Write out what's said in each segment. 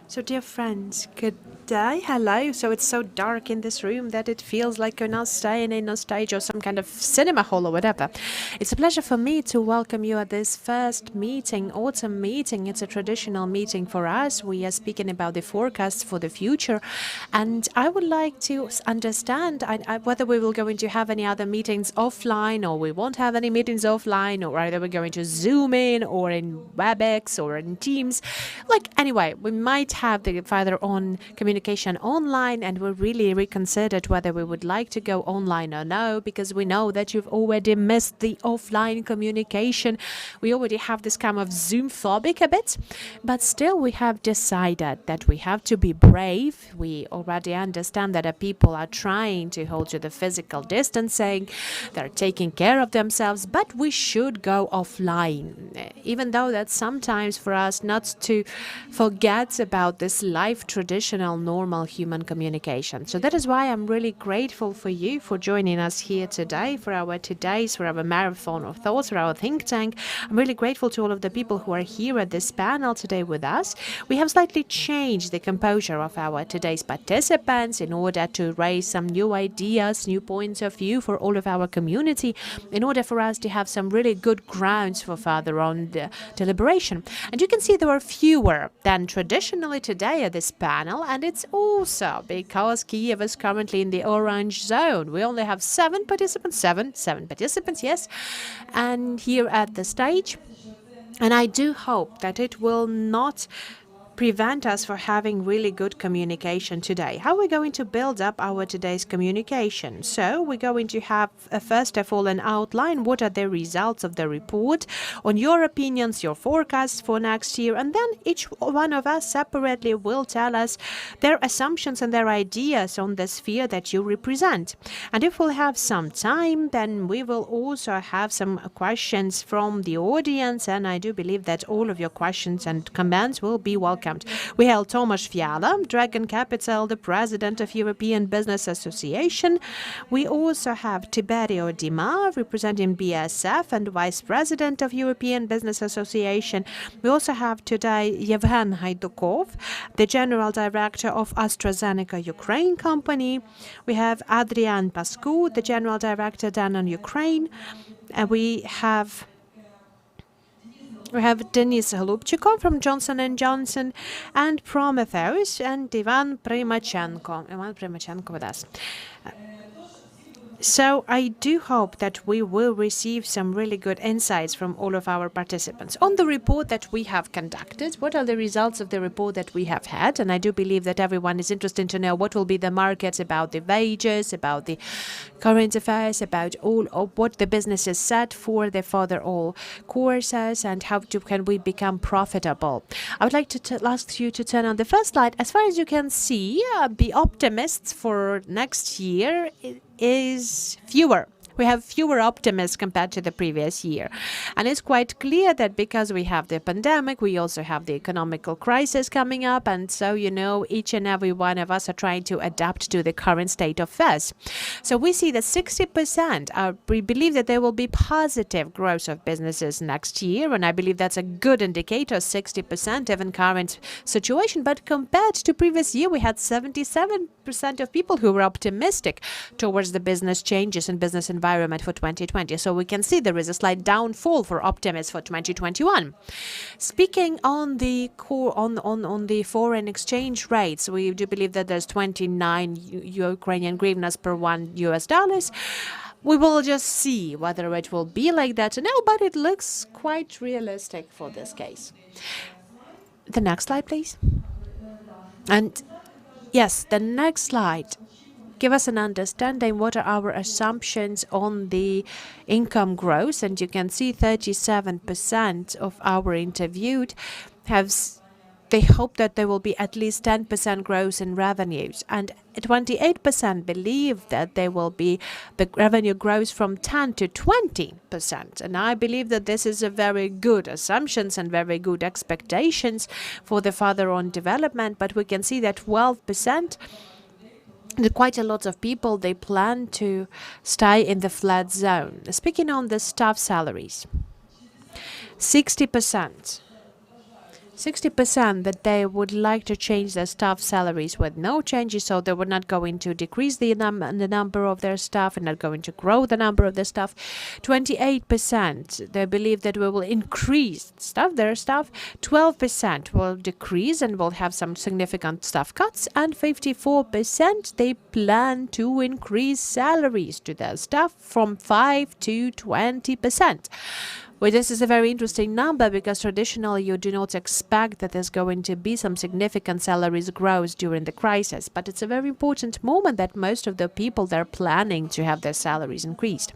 So, dear friends, good day. Hello. So, it's so dark in this room that it feels like you're not staying in a stage or some kind of cinema hall or whatever. It's a pleasure for me to welcome you at this first meeting, autumn meeting. It's a traditional meeting for us. We are speaking about the forecasts for the future. And I would like to understand whether we will going to have any other meetings offline or we won't have any meetings offline, or either we're going to Zoom in or in WebEx or in Teams. Like, anyway, we might have the further on communication online, and we really reconsidered whether we would like to go online or no, because we know that you've already missed the offline communication. We already have this kind of Zoom phobic a bit, but still we have decided that we have to be brave. We already understand that people are trying to hold to the physical distancing, they're taking care of themselves, but we should go offline, even though that's sometimes for us not to forget about this life traditional normal human communication. So that is why I'm really grateful for you for joining us here today for our marathon of thoughts, for our think tank. I'm really grateful to all of the people who are here at this panel today with us. We have slightly changed the composure of our today's participants in order to raise some new ideas, new points of view for all of our community, in order for us to have some really good grounds for further on deliberation. And you can see there are fewer than traditionally today at this panel, and it's also because Kiev is currently in the orange zone. We only have seven participants, seven participants, yes, and here at the stage. And I do hope that it will not prevent us from having really good communication today. How are we going to build up our today's communication? So we're going to have, first of all, an outline. What are the results of the report on your opinions, your forecasts for next year? And then each one of us separately will tell us their assumptions and their ideas on the sphere that you represent. And if we'll have some time, then we will also have some questions from the audience. And I do believe that all of your questions and comments will be welcomed. We have Tomasz Fiala, Dragon Capital, the president of European Business Association. We also have Tiberio Dima, representing BSF and vice president of European Business Association. We also have today Yevhen Haidukov, the general director of AstraZeneca Ukraine company. We have Adrian Pascu, the general director down on Ukraine. And we have Denis Holubchikov from Johnson & Johnson, and Prometheus, and Ivan Primachenko with us. So I do hope that we will receive some really good insights from all of our participants on the report that we have conducted. What are the results of the report that we have had? And I do believe that everyone is interested to know what will be the markets, about the wages, about the current affairs, about all of what the business is set for the further all courses, and how can we become profitable. I would like to ask you to turn on the first slide. As far as you can see, the optimists for next year is fewer. We have fewer optimists compared to the previous year. And it's quite clear that because we have the pandemic, we also have the economical crisis coming up. And so, each and every one of us are trying to adapt to the current state of affairs. So we see that 60% we believe that there will be positive growth of businesses next year. And I believe that's a good indicator, 60% even current situation. But compared to previous year, we had 77% of people who were optimistic towards the business changes and business environment for 2020. So we can see there is a slight downfall for optimism for 2021. Speaking on the on the foreign exchange rates, we do believe that there's 29 Ukrainian hryvnias per $1. We will just see whether it will be like that now, but it looks quite realistic for this case. The next slide, please. And yes, the next slide. Give us an understanding what are our assumptions on the income growth. And you can see 37% of our interviewed they hope that there will be at least 10% growth in revenues, and 28% believe that there will be the revenue growth from 10 to 20%. And I believe that this is a very good assumptions and very good expectations for the further on development. But we can see that 12%, quite a lot of people, they plan to stay in the flat zone. Speaking on the staff salaries, 60% 60% that they would like to change their staff salaries with no changes, so they were not going to decrease the number of their staff and not going to grow the number of their staff. 28% they believe that we will increase their staff. 12% will decrease and will have some significant staff cuts, and 54% they plan to increase salaries to their staff from 5 to 20%. Well, this is a very interesting number because traditionally you do not expect that there's going to be some significant salaries growth during the crisis. But it's a very important moment that most of the people, they're planning to have their salaries increased.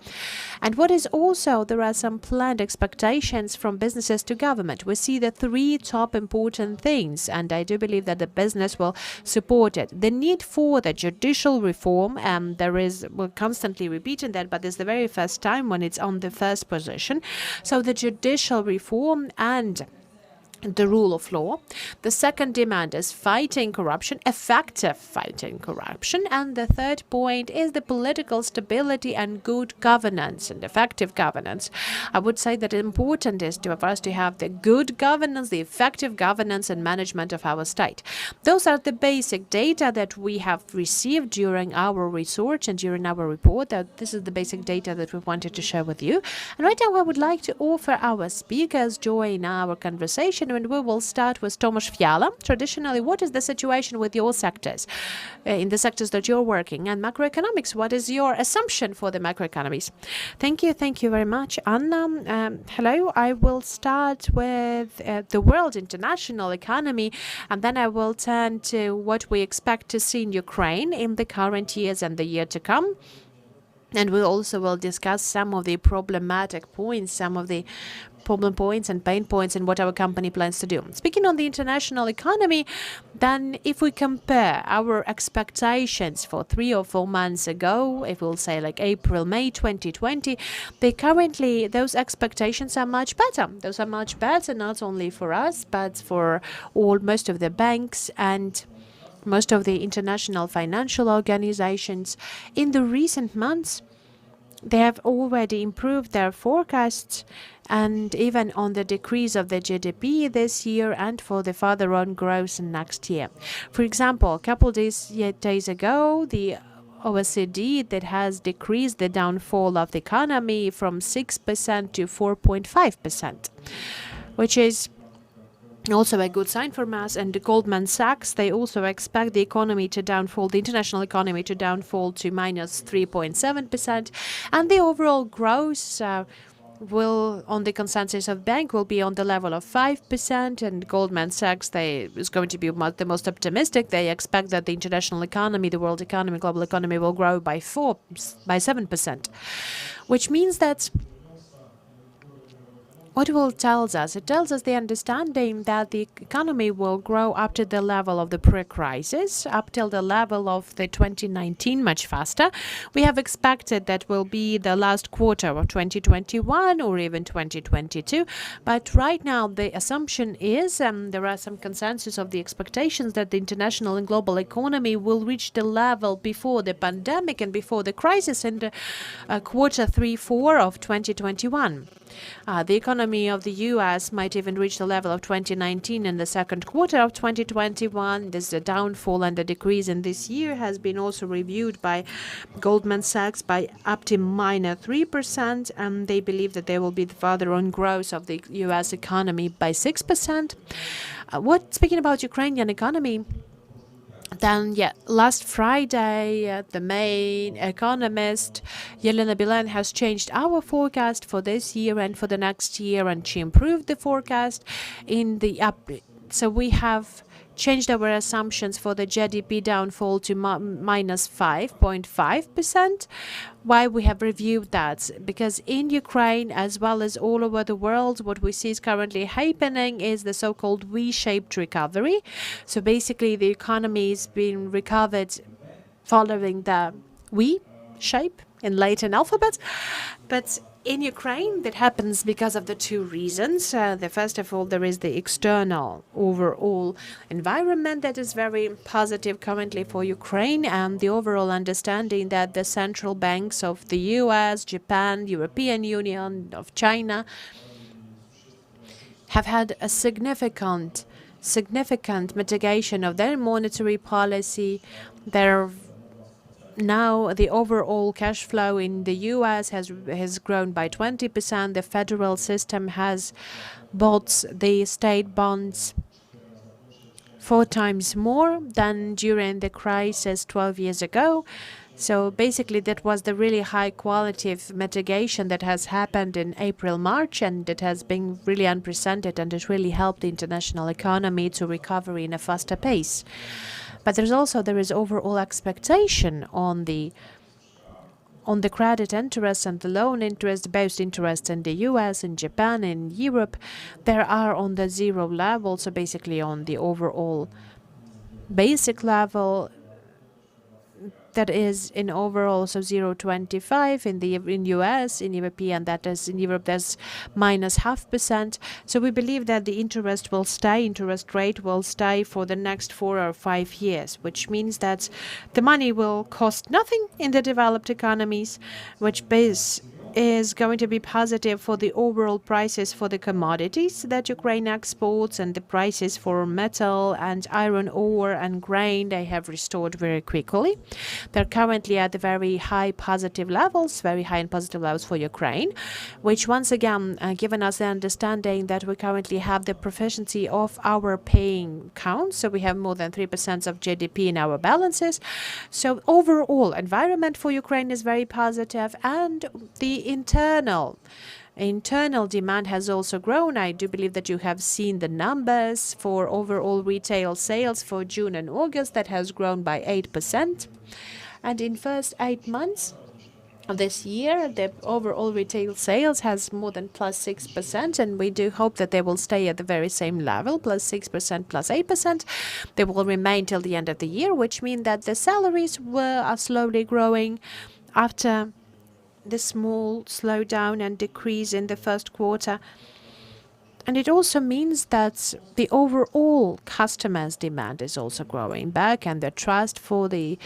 And what is also, there are some planned expectations from businesses to government. We see the three top important things, and I do believe that the business will support it. The need for the judicial reform, we're constantly repeating that, but it's the very first time when it's on the first position. So the judicial reform and the rule of law. The second demand is fighting corruption, effective fighting corruption. And the third point is the political stability and good governance and effective governance. I would say that important is for us to have the good governance, the effective governance and management of our state. Those are the basic data that we have received during our research and during our report. This is the basic data that we wanted to share with you. And right now I would like to offer our speakers join our conversation, and we will start with Tomasz Fiala. Traditionally, what is the situation with your sectors, in the sectors that you're working? And macroeconomics, what is your assumption for the macroeconomies? Thank you very much, Anna. Hello, I will start with the world international economy, and then I will turn to what we expect to see in Ukraine in the current years and the year to come. And we also will discuss some of the problematic points, some of the problem points and pain points and what our company plans to do. Speaking on the international economy, then if we compare our expectations for 3 or 4 months ago, if we'll say like April, May 2020, those expectations are much better. Those are much better not only for us, but for most of the banks and most of the international financial organizations. In the recent months, they have already improved their forecasts, and even on the decrease of the GDP this year and for the further on growth in next year. For example, a couple of days ago, the OECD that has decreased the downfall of the economy from 6% to 4.5%, which is also a good sign for us. And the Goldman Sachs, they also expect the international economy to downfall to minus 3.7%. And the overall growth on the consensus of bank will be on the level of 5%, and Goldman Sachs is going to be the most optimistic. They expect that the international economy, the world economy, global economy will grow by 7%, which means that what it tells us? It tells us the understanding that the economy will grow up to the level of the pre-crisis, up till the level of the 2019, much faster. We have expected that will be the last quarter of 2021 or even 2022. But right now, the assumption is, there are some consensus of the expectations that the international and global economy will reach the level before the pandemic and before the crisis in the quarter 3-4 of 2021. The economy of the U.S. might even reach the level of 2019 in the second quarter of 2021. This downfall and the decrease in this year has been also reviewed by Goldman Sachs by up to minus 3%, and they believe that there will be the further on growth of the U.S. economy by 6%. Speaking about Ukrainian economy, then, last Friday, the main economist, Yelena Bilan, has changed our forecast for this year and for the next year, and she improved the forecast So we have changed our assumptions for the GDP downfall to minus 5.5%. Why we have reviewed that? Because in Ukraine, as well as all over the world, what we see is currently happening is the so-called V-shaped recovery. So basically, the economy is being recovered following the V shape in Latin alphabet. But in Ukraine, that happens because of the two reasons. First of all, there is the external overall environment that is very positive currently for Ukraine, and the overall understanding that the central banks of the US, Japan, European Union, of China have had a significant significant mitigation of their monetary policy. Their Now the overall cash flow in the US has grown by 20%. The federal system has bought the state bonds 4 times more than during the crisis 12 years ago. So basically, that was the really high quality of mitigation that has happened in April, March, and it has been really unprecedented, and it really helped the international economy to recover in a faster pace. But there is overall expectation on the credit interest and the loan interest, both interest in the US, in Japan, in Europe, there are on the zero level. So basically on the overall basic level, that is in overall, so 0.25 in US, in European, that is in Europe, that's minus 0.5%. So we believe that the interest rate will stay for the next 4 or 5 years, which means that the money will cost nothing in the developed economies, which is going to be positive for the overall prices for the commodities that Ukraine exports, and the prices for metal and iron ore and grain, they have restored very quickly. They're currently at very high positive levels, very high and positive levels for Ukraine, which once again given us the understanding that we currently have the proficiency of our paying count. So we have more than 3% of GDP in our balances. So overall environment for Ukraine is very positive, and the internal demand has also grown. I do believe that you have seen the numbers for overall retail sales for June and August, that has grown by 8%. And in first 8 months of this year, the overall retail sales has more than plus 6%, and we do hope that they will stay at the very same level, plus 6%, plus 8%. They will remain till the end of the year, which means that the salaries are slowly growing after the small slowdown and decrease in the first quarter. And it also means that the overall customers' demand is also growing back, and the trust for the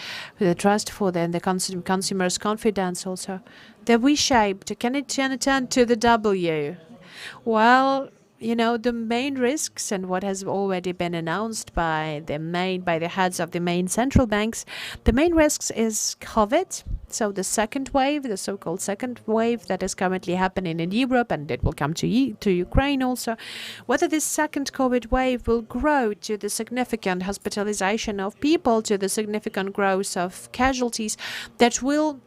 consumers' confidence also. The V-shaped, can it turn to the W? Well, the main risks, and what has already been announced by the heads of the main central banks, the main risks is COVID. So the second wave, the so-called second wave that is currently happening in Europe, and it will come to Ukraine also. Whether this second COVID wave will grow to the significant hospitalization of people, to the significant growth of casualties, that will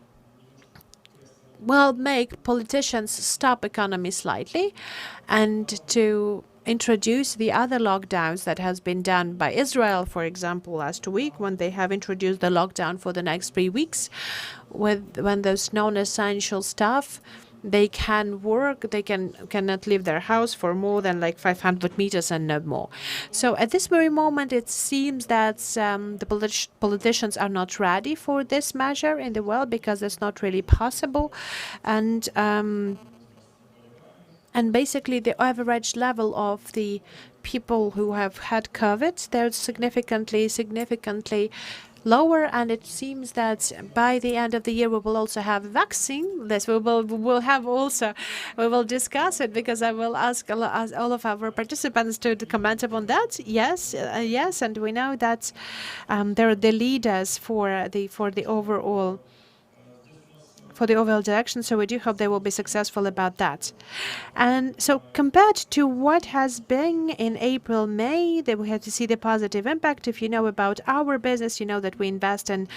make politicians stop economy slightly and to introduce the other lockdowns that has been done by Israel, for example, last week, when they have introduced the lockdown for the next 3 weeks, when those non-essential staff, they can work, they cannot leave their house for more than like 500 meters and no more. So at this very moment, it seems that the politicians are not ready for this measure in the world, because it's not really possible. And basically, the average level of the people who have had COVID, they're significantly lower, and it seems that by the end of the year we will also have a vaccine. This we will discuss it, because I will ask all of our participants to comment upon that. Yes, and we know that they're the leaders for the overall direction, so we do hope they will be successful about that. And so compared to what has been in April, May, that we have to see the positive impact. If you know about our business, you know that we invest in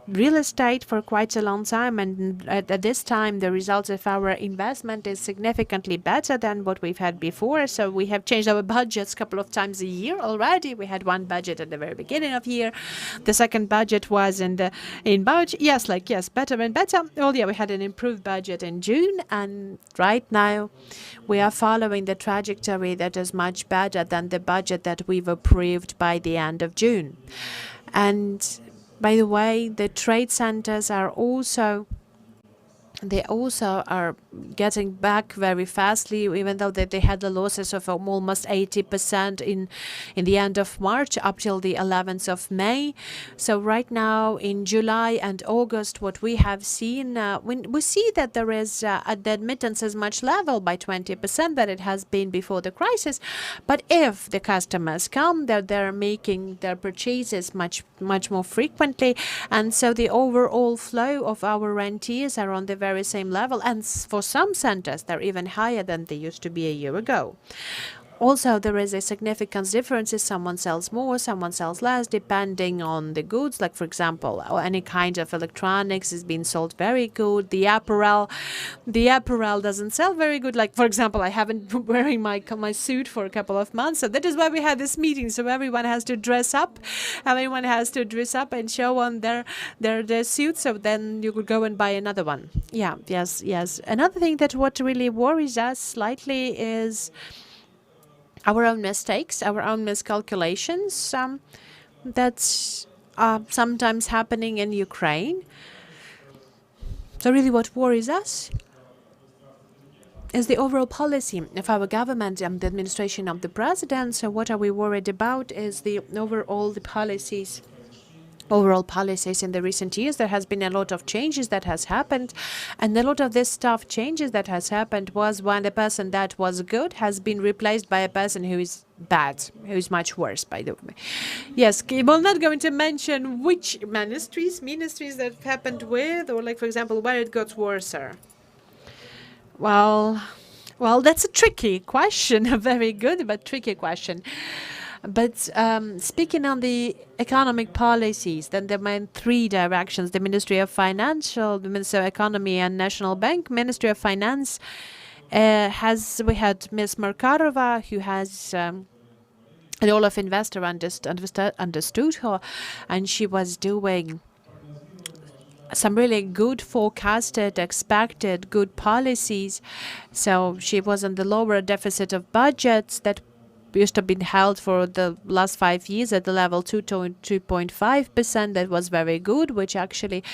real estate for quite a long time, and at this time the results of our investment is significantly better than what we've had before. So we have changed our budgets a couple of times a year already. We had one budget at the very beginning of the year. The second budget was in March. Yes, better and better. Oh yeah, we had an improved budget in June, and right now we are following the trajectory that is much better than the budget that we've approved by the end of June. And by the way, the trade centers are also they also are getting back very fastly, even though they had the losses of almost 80% in the end of March up till the 11th of May. So right now in July and August, what we have seen, we see that there is the admittance is much level by 20% that it has been before the crisis. But if the customers come, they're making their purchases much more frequently, and so the overall flow of our rentees are on the very same level, and for some centers they're even higher than they used to be a year ago. Also, there is a significant difference. Someone sells more, someone sells less, depending on the goods. Like, for example, any kind of electronics is being sold very good. The apparel doesn't sell very good. Like, for example, I haven't been wearing my suit for a couple of months. So that is why we had this meeting. So everyone has to dress up. Everyone has to dress up and show on their suit. So then you could go and buy another one. Yeah, yes. Another thing that what really worries us slightly is our own mistakes, our own miscalculations. That's sometimes happening in Ukraine. So really what worries us is the overall policy of our government and the administration of the president. So what are we worried about is the overall policies in the recent years. There has been a lot of changes that has happened, and a lot of this stuff changes that has happened was when the person that was good has been replaced by a person who is bad, who is much worse, by the way. Yes, we're not going to mention which ministries that happened with, or like, for example, where it got worse. Well, that's a tricky question, a very good but tricky question. But speaking on the economic policies, then there are three directions: the Ministry of Finance, the Ministry of Economy and National Bank. Ministry of Finance we had Ms. Markarova, who has a lot of investor understood her, and she was doing some really good forecasted, expected, good policies. So she was on the lower deficit of budgets that used to have been held for the last 5 years at the level 2.5%. That was very good, which actually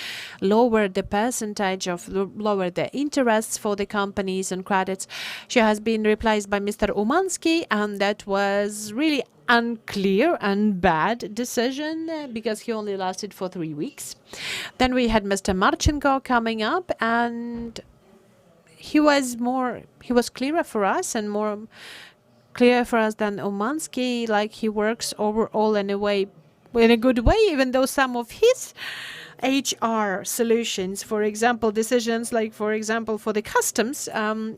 lowered the percentage of lowered the interests for the companies and credits. She has been replaced by Mr. Umansky, and that was really unclear and bad decision because he only lasted for 3 weeks. Then we had Mr. Marchenko coming up, and he was clearer for us and more clear for us than Umansky. Like, he works overall in a good way, even though some of his HR solutions, for example, decisions like, for example, for the customs,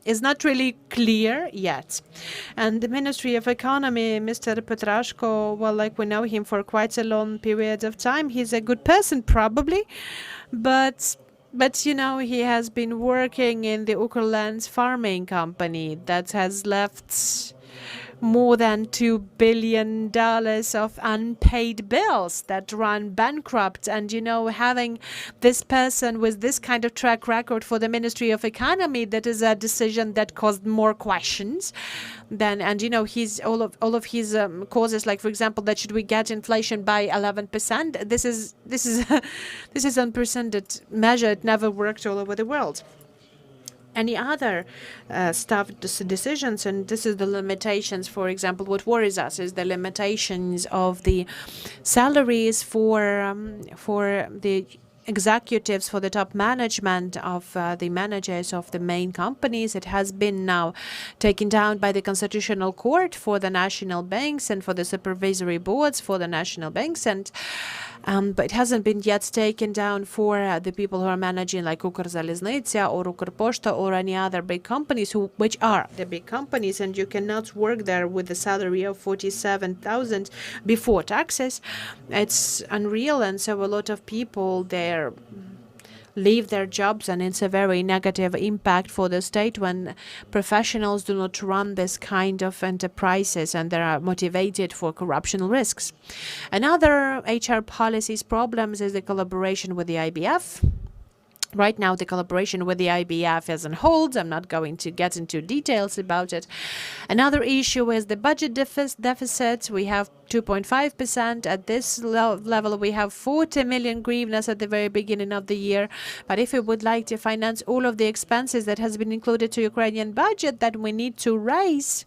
is not really clear yet. And the Ministry of Economy, Mr. Petrashko, well, like, we know him for quite a long period of time. He's a good person, probably, but you know, he has been working in the Ukrlands farming company that has left more than $2 billion of unpaid bills that run bankrupt. And, you know, having this person with this kind of track record for the Ministry of Economy, that is a decision that caused more questions than, and, you know, all of his causes, like, for example, that should we get inflation by 11%? This is unprecedented measure. It never worked all over the world. Any other decisions, and this is the limitations. For example, what worries us is the limitations of the salaries for the executives, for the top management of the managers of the main companies. It has been now taken down by the Constitutional Court for the national banks and for the supervisory boards for the national banks, and but it hasn't been yet taken down for the people who are managing, like Ukrzaliznytsia or Ukrposhta or any other big companies, which are the big companies, and you cannot work there with a salary of 47,000 before taxes. It's unreal, and so a lot of people there leave their jobs, and it's a very negative impact for the state when professionals do not run this kind of enterprises and they are motivated for corruption risks. Another HR policies problems is the collaboration with the IBF. Right now, the collaboration with the IBF is on hold. I'm not going to get into details about it. Another issue is the budget deficit. We have 2.5%. At this level, we have 40 million hryvnias at the very beginning of the year. But if we would like to finance all of the expenses that has been included to Ukrainian budget, then we need to raise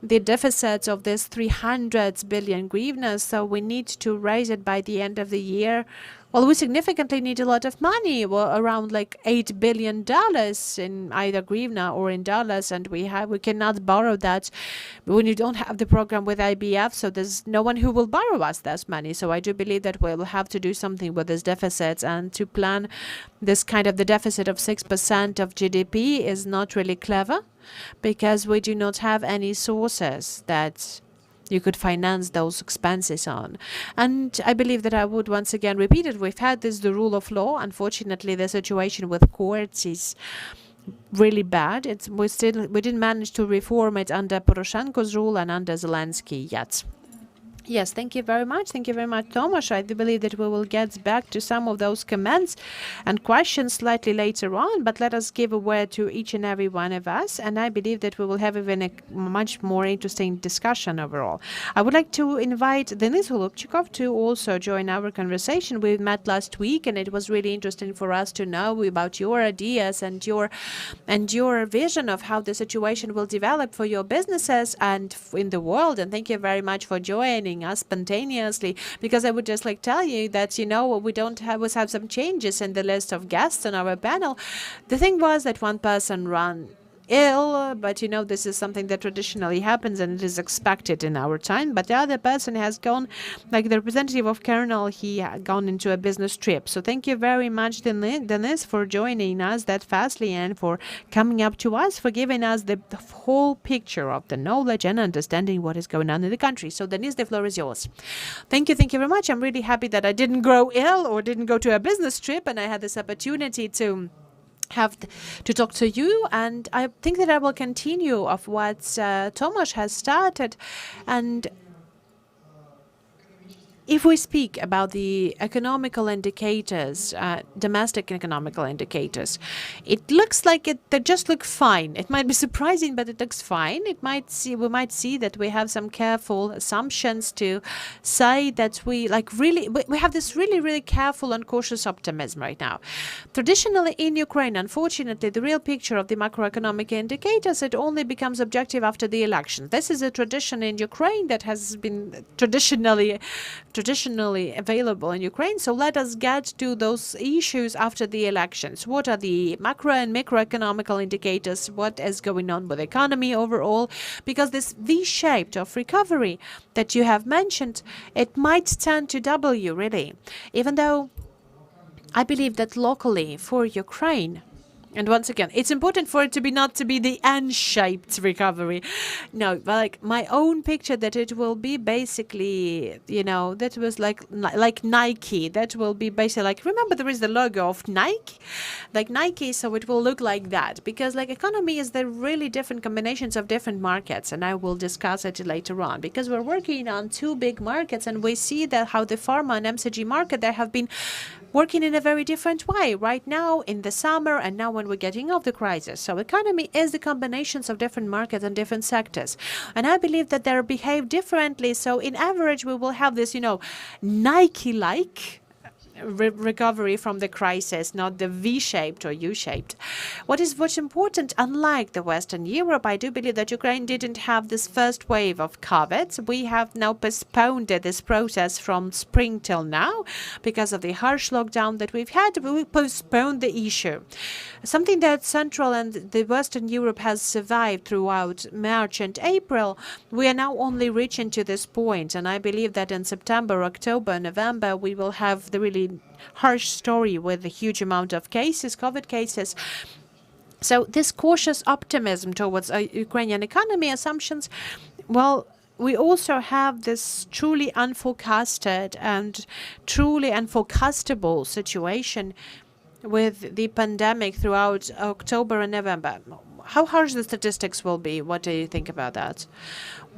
the deficit of this 300 billion hryvnias. So we need to raise it by the end of the year. Well, we significantly need a lot of money, well, around like $8 billion in either hryvnia or in dollars, and we cannot borrow that when you don't have the program with IBF, so there's no one who will borrow us this money. So I do believe that we'll have to do something with this deficit, and to plan this kind of the deficit of 6% of GDP is not really clever, because we do not have any sources that you could finance those expenses on. And I believe that I would once again repeat it. We've had the rule of law. Unfortunately, the situation with courts is really bad. We didn't manage to reform it under Poroshenko's rule and under Zelensky yet. Yes, thank you very much. Thank you very much, Tomasz. I do believe that we will get back to some of those comments and questions slightly later on, but let us give a word to each and every one of us, and I believe that we will have even a much more interesting discussion overall. I would like to invite Denis Holubchikov to also join our conversation. We met last week, and it was really interesting for us to know about your ideas and your vision of how the situation will develop for your businesses and in the world. And thank you very much for joining us spontaneously, because I would just like tell you that, we have some changes in the list of guests on our panel. The thing was that one person ran ill, but this is something that traditionally happens and it is expected in our time. But the other person has gone, like the representative of Kernel, he had gone into a business trip. So thank you very much, Denis, for joining us that fastly and for coming up to us, for giving us the whole picture of the knowledge and understanding what is going on in the country. So Denis, the floor is yours. Thank you very much. I'm really happy that I didn't grow ill or didn't go to a business trip, and I had this opportunity to talk to you, and I think that I will continue of what Tomasz has started. And if we speak about the economical indicators, domestic economical indicators, it looks like they just look fine. It might be surprising, but it looks fine. We might see that we have some careful assumptions to say that we have this really, really careful and cautious optimism right now. Traditionally in Ukraine, unfortunately, the real picture of the macroeconomic indicators, it only becomes objective after the election. This is a tradition in Ukraine that has been traditionally available in Ukraine. So let us get to those issues after the elections. What are the macro and microeconomical indicators? What is going on with the economy overall? Because this V-shaped of recovery that you have mentioned, it might tend to W, really. Even though I believe that locally for Ukraine, and once again, it's important for it to be not to be the N-shaped recovery. No, but like my own picture that it will be basically, that was like Nike. That will be basically like, remember there is the logo of Nike? Like Nike, so it will look like that. Because like economy is the really different combinations of different markets, and I will discuss it later on. Because we're working on two big markets, and we see that how the pharma and MCG market, they have been working in a very different way right now in the summer and now when we're getting off the crisis. So economy is the combinations of different markets and different sectors. And I believe that they behave differently. So in average, we will have this, Nike-like recovery from the crisis, not the V-shaped or U-shaped. What's important, unlike the Western Europe, I do believe that Ukraine didn't have this first wave of COVID. We have now postponed this process from spring till now because of the harsh lockdown that we've had. We postponed the issue. Something that Central and the Western Europe has survived throughout March and April, we are now only reaching to this point. And I believe that in September, October, November, we will have the really harsh story with a huge amount of cases, COVID cases. So this cautious optimism towards Ukrainian economy assumptions, well, we also have this truly unforecasted and truly unforecastable situation with the pandemic throughout October and November. How harsh the statistics will be? What do you think about that?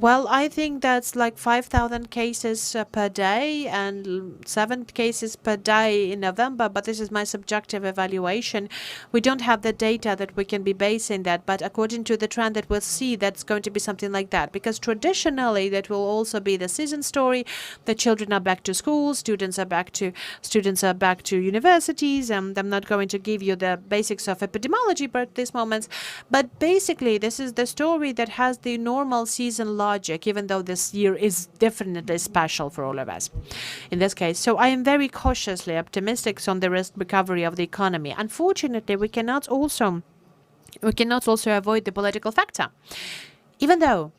Well, I think that's like 5,000 cases per day and 7 cases per day in November, but this is my subjective evaluation. We don't have the data that we can be basing that, but according to the trend that we'll see, that's going to be something like that. Because traditionally, that will also be the season story. The children are back to school, students are back to universities. I'm not going to give you the basics of epidemiology at this moment, but basically, this is the story that has the normal season logic, even though this year is definitely special for all of us in this case. So I am very cautiously optimistic on the recovery of the economy. Unfortunately, we cannot also avoid the political factor, even though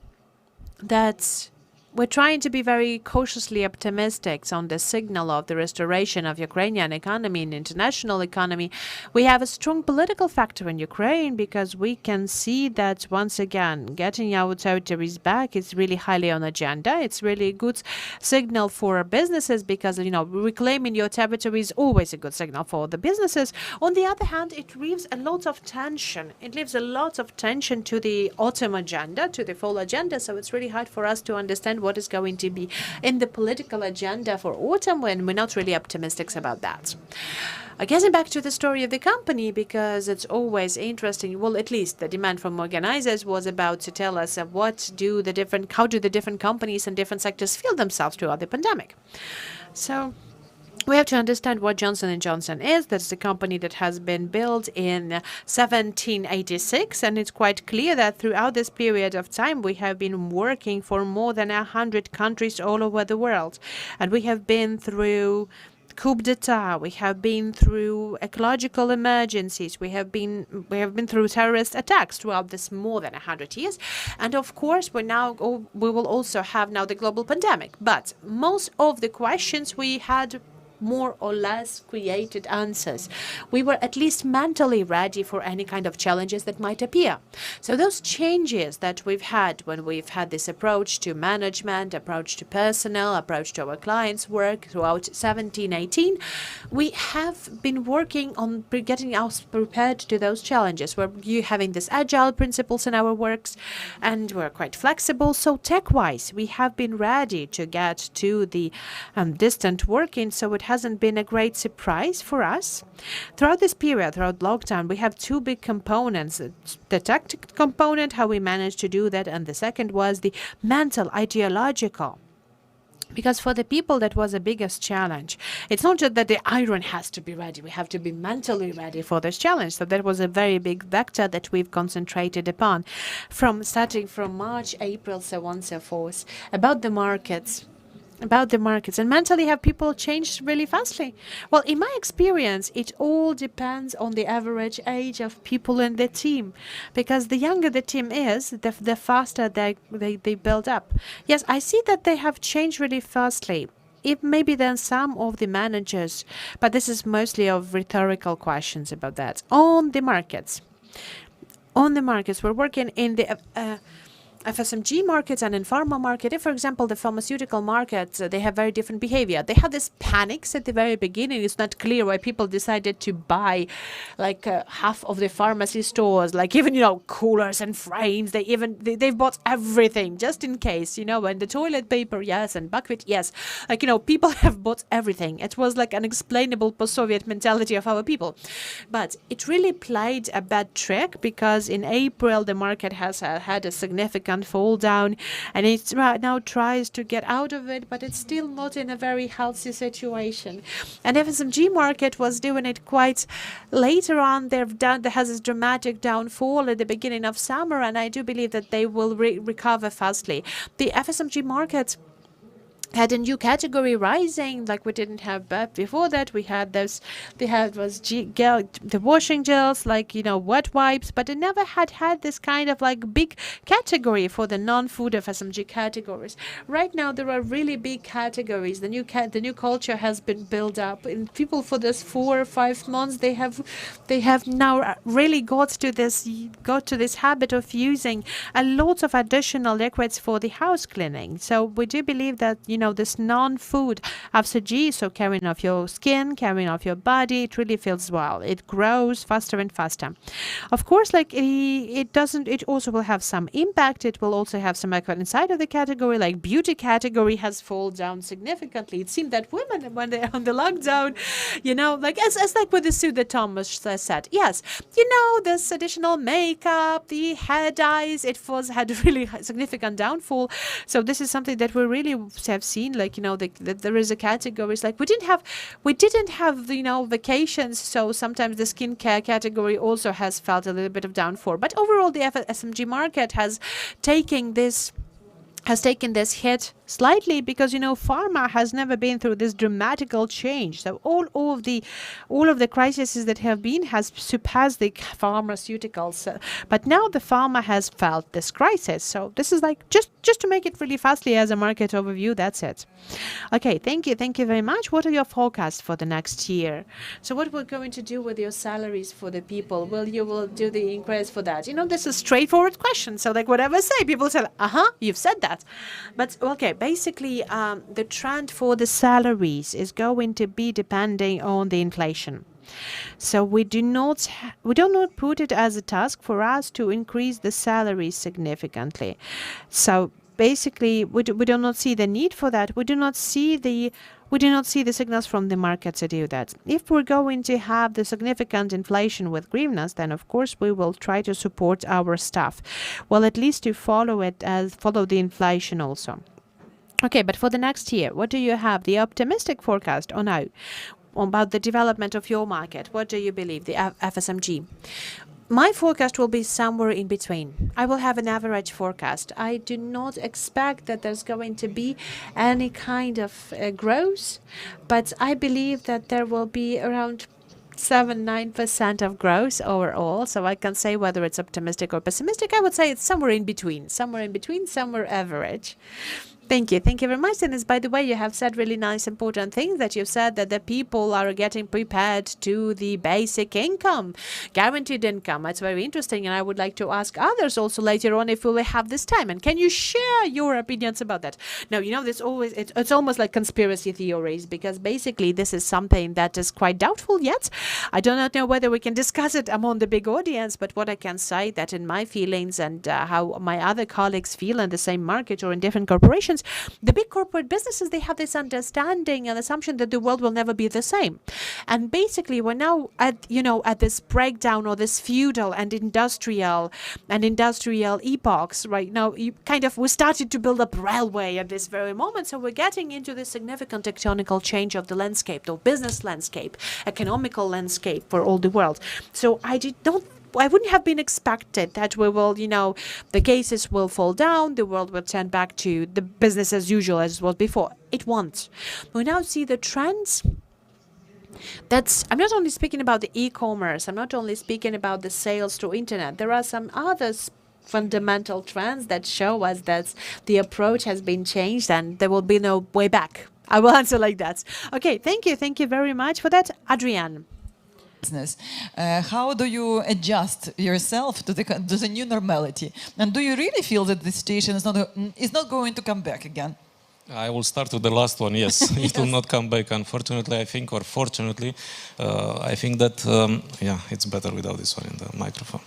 that we're trying to be very cautiously optimistic on the signal of the restoration of Ukrainian economy and international economy. We have a strong political factor in Ukraine because we can see that once again, getting our territories back is really highly on agenda. It's really a good signal for our businesses because, reclaiming your territory is always a good signal for the businesses. On the other hand, it leaves a lot of tension. It leaves a lot of tension to the autumn agenda, to the fall agenda. So it's really hard for us to understand what is going to be in the political agenda for autumn when we're not really optimistic about that. Getting back to the story of the company, because it's always interesting. Well, at least the demand from organizers was about to tell us how do the different companies and different sectors feel themselves throughout the pandemic. So we have to understand what Johnson & Johnson is. That's the company that has been built in 1786, and it's quite clear that throughout this period of time we have been working for more than 100 countries all over the world, and we have been through coup d'etat, we have been through ecological emergencies, we have been through terrorist attacks throughout this more than 100 years, and of course we will also have now the global pandemic. But most of the questions we had more or less created answers. We were at least mentally ready for any kind of challenges that might appear. So those changes that we've had when we've had this approach to management, approach to personnel, approach to our clients' work throughout 1718, we have been working on getting us prepared to those challenges. We're having these agile principles in our works, and we're quite flexible. So tech-wise, we have been ready to get to the distant working, so it hasn't been a great surprise for us. Throughout this period, throughout lockdown, we have two big components. The tactical component, how we managed to do that, and the second was the mental, ideological. Because for the people, that was the biggest challenge. It's not just that the iron has to be ready. We have to be mentally ready for this challenge. So that was a very big vector that we've concentrated upon starting from March, April, so on and so forth. About the markets. And mentally, have people changed really fastly? Well, in my experience, it all depends on the average age of people in the team, because the younger the team is, the faster they build up. Yes, I see that they have changed really fastly. If maybe then some of the managers, but this is mostly of rhetorical questions about that. On the markets, we're working in the FSMG markets and in pharma market. If, for example, the pharmaceutical markets, they have very different behavior. They had this panics at the very beginning. It's not clear why people decided to buy like half of the pharmacy stores, like even, coolers and frames. They've bought everything just in case, and the toilet paper, yes, and buckwheat, yes. People have bought everything. It was like unexplainable post-Soviet mentality of our people. But it really played a bad trick, because in April, the market has had a significant fall down, and it now tries to get out of it, but it's still not in a very healthy situation. And FSMG market was doing it quite later on. There has this dramatic downfall at the beginning of summer, and I do believe that they will recover fastly. The FSMG market had a new category rising, like we didn't have before that. We had the washing gels, like wet wipes, but it never had this kind of like big category for the non-food FSMG categories. Right now there are really big categories. The new culture has been built up, and people for this 4 or 5 months they have now really got to this habit of using a lot of additional liquids for the house cleaning. So we do believe that this non-food FCG, so caring of your skin, caring of your body, it really feels well. It grows faster and faster. Of course, like it also will have some impact. It will also have some impact inside of the category, like beauty category has fallen down significantly. It seemed that women, when they're on the lockdown, like as like with the suit that Thomas said, yes, this additional makeup, the hair dyes, had a really significant downfall. So this is something that we really have seen, like, that there is a category. It's like we didn't have vacations, so sometimes the skincare category also has felt a little bit of downfall. But overall, the FMCG market has taken this hit slightly because pharma has never been through this dramatical change. So all of the crises that have been has surpassed the pharmaceuticals, but now the pharma has felt this crisis. So this is like just to make it really fastly as a market overview. That's it. Okay, thank you very much. What are your forecasts for the next year? So what we're going to do with your salaries for the people? Will do the increase for that? This is a straightforward question. So like whatever I say, people say, you've said that. But okay, basically the trend for the salaries is going to be depending on the inflation. So we do not put it as a task for us to increase the salaries significantly. So basically we do not see the need for that. We do not see the signals from the market to do that. If we're going to have the significant inflation with grivnas, then of course we will try to support our staff. Well, at least to follow the inflation also. Okay, but for the next year, what do you have? The optimistic forecast or no? About the development of your market, what do you believe, the FSMG? My forecast will be somewhere in between. I will have an average forecast. I do not expect that there's going to be any kind of growth, but I believe that there will be around 7-9% of growth overall. So I can say whether it's optimistic or pessimistic. I would say it's somewhere in between, somewhere average. Thank you very much. And by the way, you have said really nice, important things. That you said that the people are getting prepared to the basic income, guaranteed income. That's very interesting. And I would like to ask others also later on if we will have this time. And can you share your opinions about that? Now, it's almost like conspiracy theories, because basically this is something that is quite doubtful yet. I do not know whether we can discuss it among the big audience, but what I can say that in my feelings and how my other colleagues feel in the same market or in different corporations, the big corporate businesses, they have this understanding and assumption that the world will never be the same. And basically we're now at this breakdown, or this feudal and industrial epochs right now. We started to build up railway at this very moment. So we're getting into this significant tectonical change of the landscape, the business landscape, economical landscape for all the world. So I wouldn't have been expected that we will, the cases will fall down, the world will turn back to the business as usual as it was before. It won't. We now see the trends. I'm not only speaking about the e-commerce, I'm not only speaking about the sales through internet. There are some other fundamental trends that show us that the approach has been changed and there will be no way back. I will answer like that. Okay, thank you very much for that. Adrian. Business. How do you adjust yourself to the new normality? And do you really feel that the situation is not going to come back again? I will start with the last one. Yes, it will not come back. Unfortunately, I think, or fortunately, I think that it's better without this one in the microphone.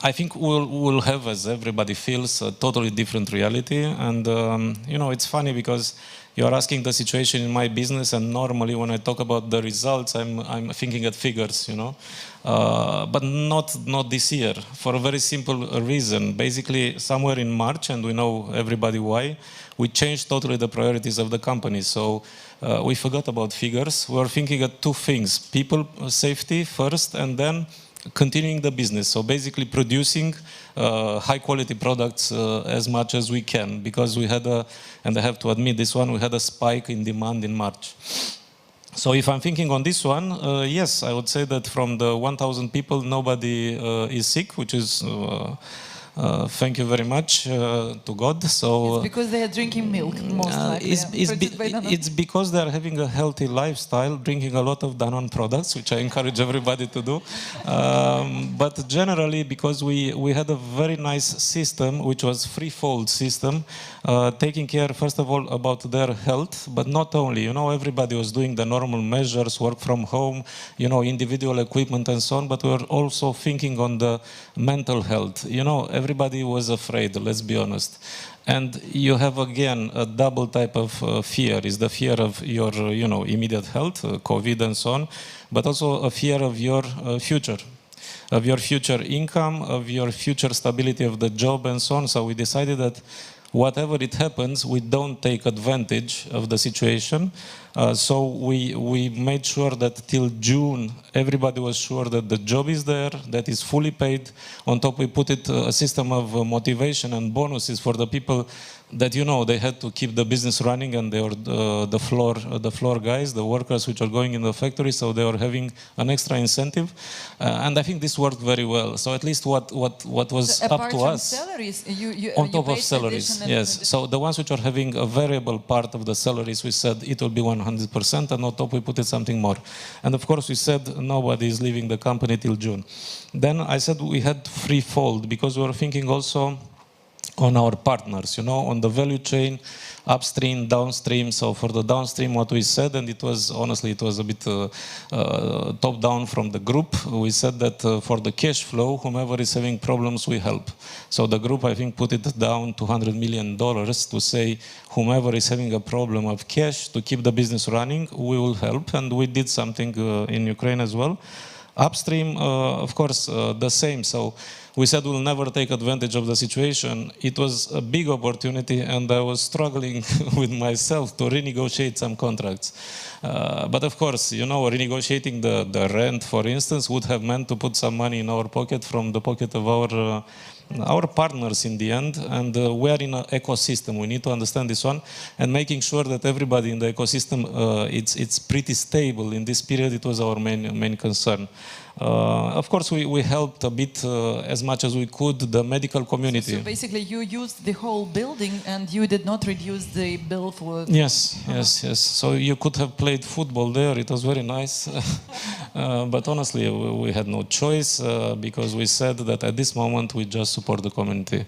I think we'll have, as everybody feels, a totally different reality. And it's funny because you are asking the situation in my business, and normally when I talk about the results, I'm thinking at figures, but not this year, for a very simple reason. Basically, somewhere in March, and we know everybody why, we changed totally the priorities of the company. So we forgot about figures. We were thinking of two things: people safety first, and then continuing the business. So basically producing high quality products as much as we can, because we had and I have to admit this one, we had a spike in demand in March. So if I'm thinking on this one, yes, I would say that from the 1,000 people, nobody is sick, which is Thank you very much to God. So It's because they are drinking milk, most likely. it's because they are having a healthy lifestyle, drinking a lot of Danone products, which I encourage everybody to do. But generally, because we had a very nice system, which was threefold system, taking care, first of all, about their health, but not only. You know, everybody was doing the normal measures, work from home, you know, individual equipment and so on, but we were also thinking on the mental health. You know, everybody was afraid, let's be honest. And you have, again, a double type of fear. Is the fear of your, you know, immediate health, COVID and so on, but also a fear of your future, of your future income, of your future stability of the job and so on. So we decided that whatever it happens, we don't take advantage of the situation. So we made sure that till June, everybody was sure that the job is there, that is fully paid. On top, we put it a system of motivation and bonuses for the people that, you know, they had to keep the business running, and they were the floor guys, the workers which are going in the factory, so they were having an extra incentive. And I think this worked very well. So at least what was so up to us. Salaries, on top of salaries, yes. So the ones which are having a variable part of the salaries, we said it will be 100%, and on top we put it something more. And of course we said nobody is leaving the company till June. Then I said we had threefold, because we were thinking also on our partners, you know, on the value chain, upstream, downstream. So for the downstream, what we said, and it was, honestly, it was a bit top down from the group. We said that for the cash flow, whomever is having problems, we help. So the group, I think, put it down to $100 million to say, whomever is having a problem of cash to keep the business running, we will help. And we did something in Ukraine as well. Upstream, of course, the same. So we said we'll never take advantage of the situation. It was a big opportunity, and I was struggling with myself to renegotiate some contracts. But of course, you know, renegotiating the rent, for instance, would have meant to put some money in our pocket from the pocket of our partners in the end. And we are in an ecosystem. We need to understand this one, and making sure that everybody in the ecosystem, it's pretty stable. In this period, it was our main concern. Of course, we helped a bit as much as we could the medical community. So basically, you used the whole building, and you did not reduce the bill for. Yes. So you could have played football there. It was very nice, but honestly, we had no choice because we said that at this moment we just support the community.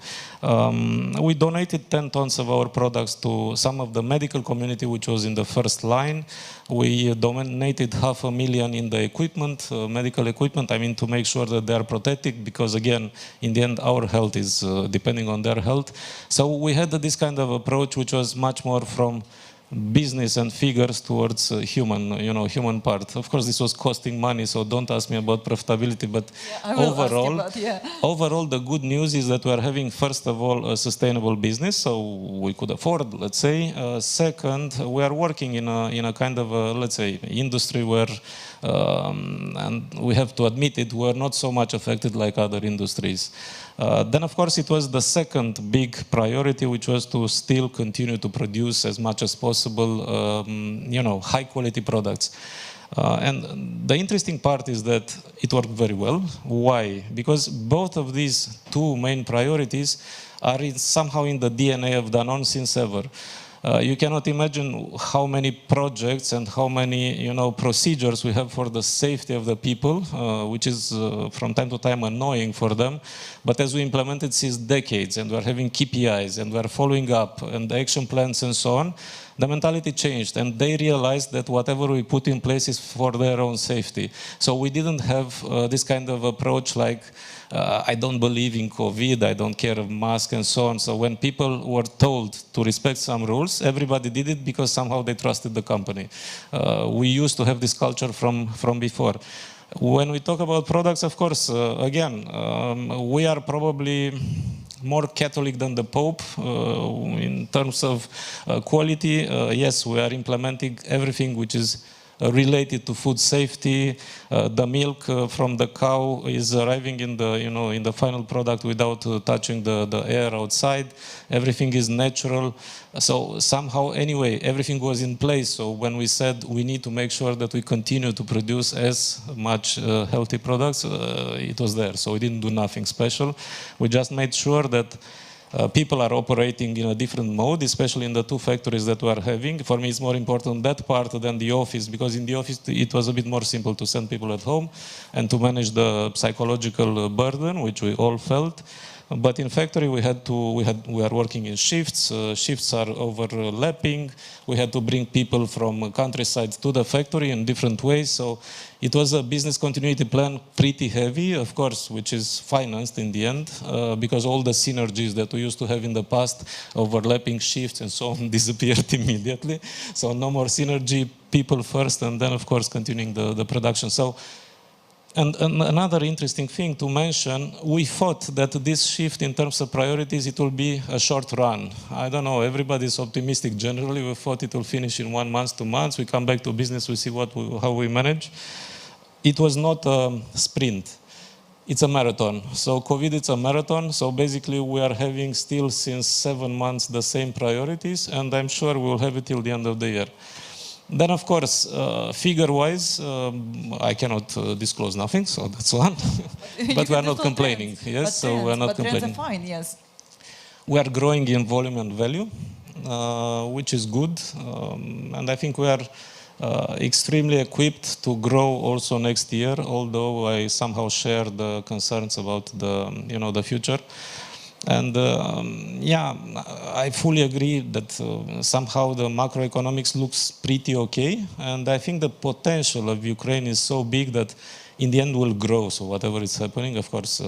We donated 10 tons of our products to some of the medical community, which was in the first line. We donated $500,000 in the equipment, medical equipment, I mean, to make sure that they are protected, because again, in the end, our health is depending on their health. So we had this kind of approach, which was much more from business and figures towards human part. Of course, this was costing money, so don't ask me about profitability, but overall, the good news is that we are having, first of all, a sustainable business, so we could afford, let's say. Second, we are working in a kind of, let's say, industry where, and we have to admit it, we're not so much affected like other industries. Then, of course, it was the second big priority, which was to still continue to produce as much as possible, high-quality products. And the interesting part is that it worked very well. Why? Because both of these two main priorities are somehow in the DNA of Danone since ever. You cannot imagine how many projects and how many procedures we have for the safety of the people, which is from time to time annoying for them. But as we implemented since decades, and we're having KPIs, and we're following up, and action plans and so on, the mentality changed, and they realized that whatever we put in place is for their own safety. So we didn't have this kind of approach like, I don't believe in COVID, I don't care of masks and so on. So when people were told to respect some rules, everybody did it because somehow they trusted the company. We used to have this culture from before. When we talk about products, of course, again, we are probably more Catholic than the Pope in terms of quality. Yes, we are implementing everything which is related to food safety. The milk from the cow is arriving in the, in the final product without touching the air outside. Everything is natural. So somehow, anyway, everything was in place. So when we said we need to make sure that we continue to produce as much healthy products, it was there. So we didn't do nothing special. We just made sure that people are operating in a different mode, especially in the two factories that we are having. For me, it's more important that part than the office, because in the office it was a bit more simple to send people at home and to manage the psychological burden, which we all felt. But in factory, we are working in shifts. Shifts are overlapping. We had to bring people from countryside to the factory in different ways. So it was a business continuity plan, pretty heavy, of course, which is financed in the end, because all the synergies that we used to have in the past, overlapping shifts and so on, disappeared immediately. So no more synergy, people first, and then, of course, continuing the production. So. And another interesting thing to mention, we thought that this shift in terms of priorities, it will be a short run. I don't know, everybody's optimistic generally. We thought it will finish in 1 month, 2 months. We come back to business, we see how we manage. It was not a sprint. It's a marathon. So COVID, it's a marathon. So basically, we are having still since 7 months the same priorities, and I'm sure we will have it till the end of the year. Then, of course, figure-wise, I cannot disclose nothing, so that's one. But we are not complaining, yes? So we are not complaining. Trends are fine, yes. We are growing in volume and value, which is good. And I think we are extremely equipped to grow also next year, although I somehow share the concerns about the future. And yeah, I fully agree that somehow the macroeconomics looks pretty okay. And I think the potential of Ukraine is so big that in the end will grow. So whatever is happening, of course,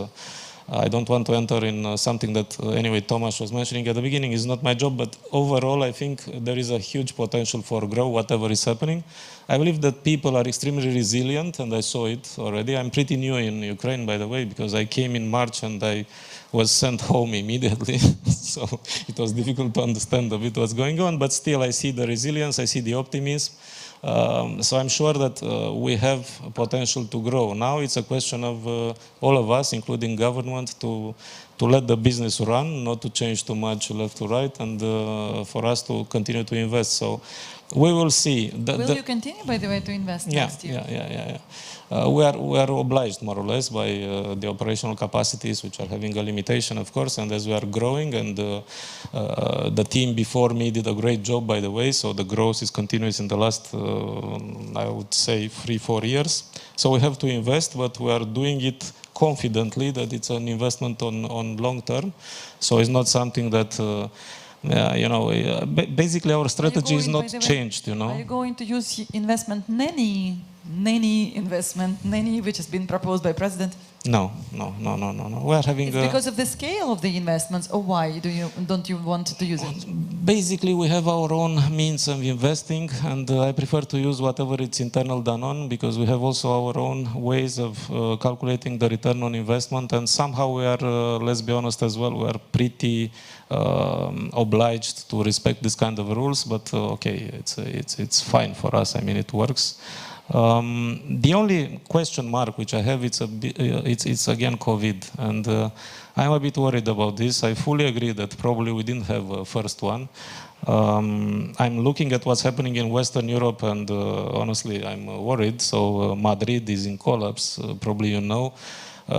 I don't want to enter in something that, anyway, Tomasz was mentioning at the beginning, is not my job. But overall, I think there is a huge potential for growth, whatever is happening. I believe that people are extremely resilient, and I saw it already. I'm pretty new in Ukraine, by the way, because I came in March and I was sent home immediately. So it was difficult to understand a bit what's going on, but still I see the resilience, I see the optimism. So I'm sure that we have potential to grow. Now it's a question of all of us, including government, to let the business run, not to change too much left to right, and for us to continue to invest. So we will see. Will you continue, by the way, to invest next year? Yeah. We are obliged, more or less, by the operational capacities, which are having a limitation, of course, and as we are growing, and the team before me did a great job, by the way, so the growth is continuous in the last, I would say, 3-4 years. So we have to invest, but we are doing it confidently that it's an investment on long term. So it's not something that, basically our strategy is not changed, Are you going to use investment nanny investment, which has been proposed by President? No. We are having. It's because of the scale of the investments, or why don't you want to use it? Basically, we have our own means of investing, and I prefer to use whatever it's internal done on, because we have also our own ways of calculating the return on investment, and somehow we are, let's be honest as well, we are pretty obliged to respect this kind of rules. But okay, it's fine for us. I mean, it works. The only question mark which I have, it's again COVID, and I'm a bit worried about this. I fully agree that probably we didn't have a first one. I'm looking at what's happening in Western Europe, and honestly, I'm worried. So Madrid is in collapse, probably you know.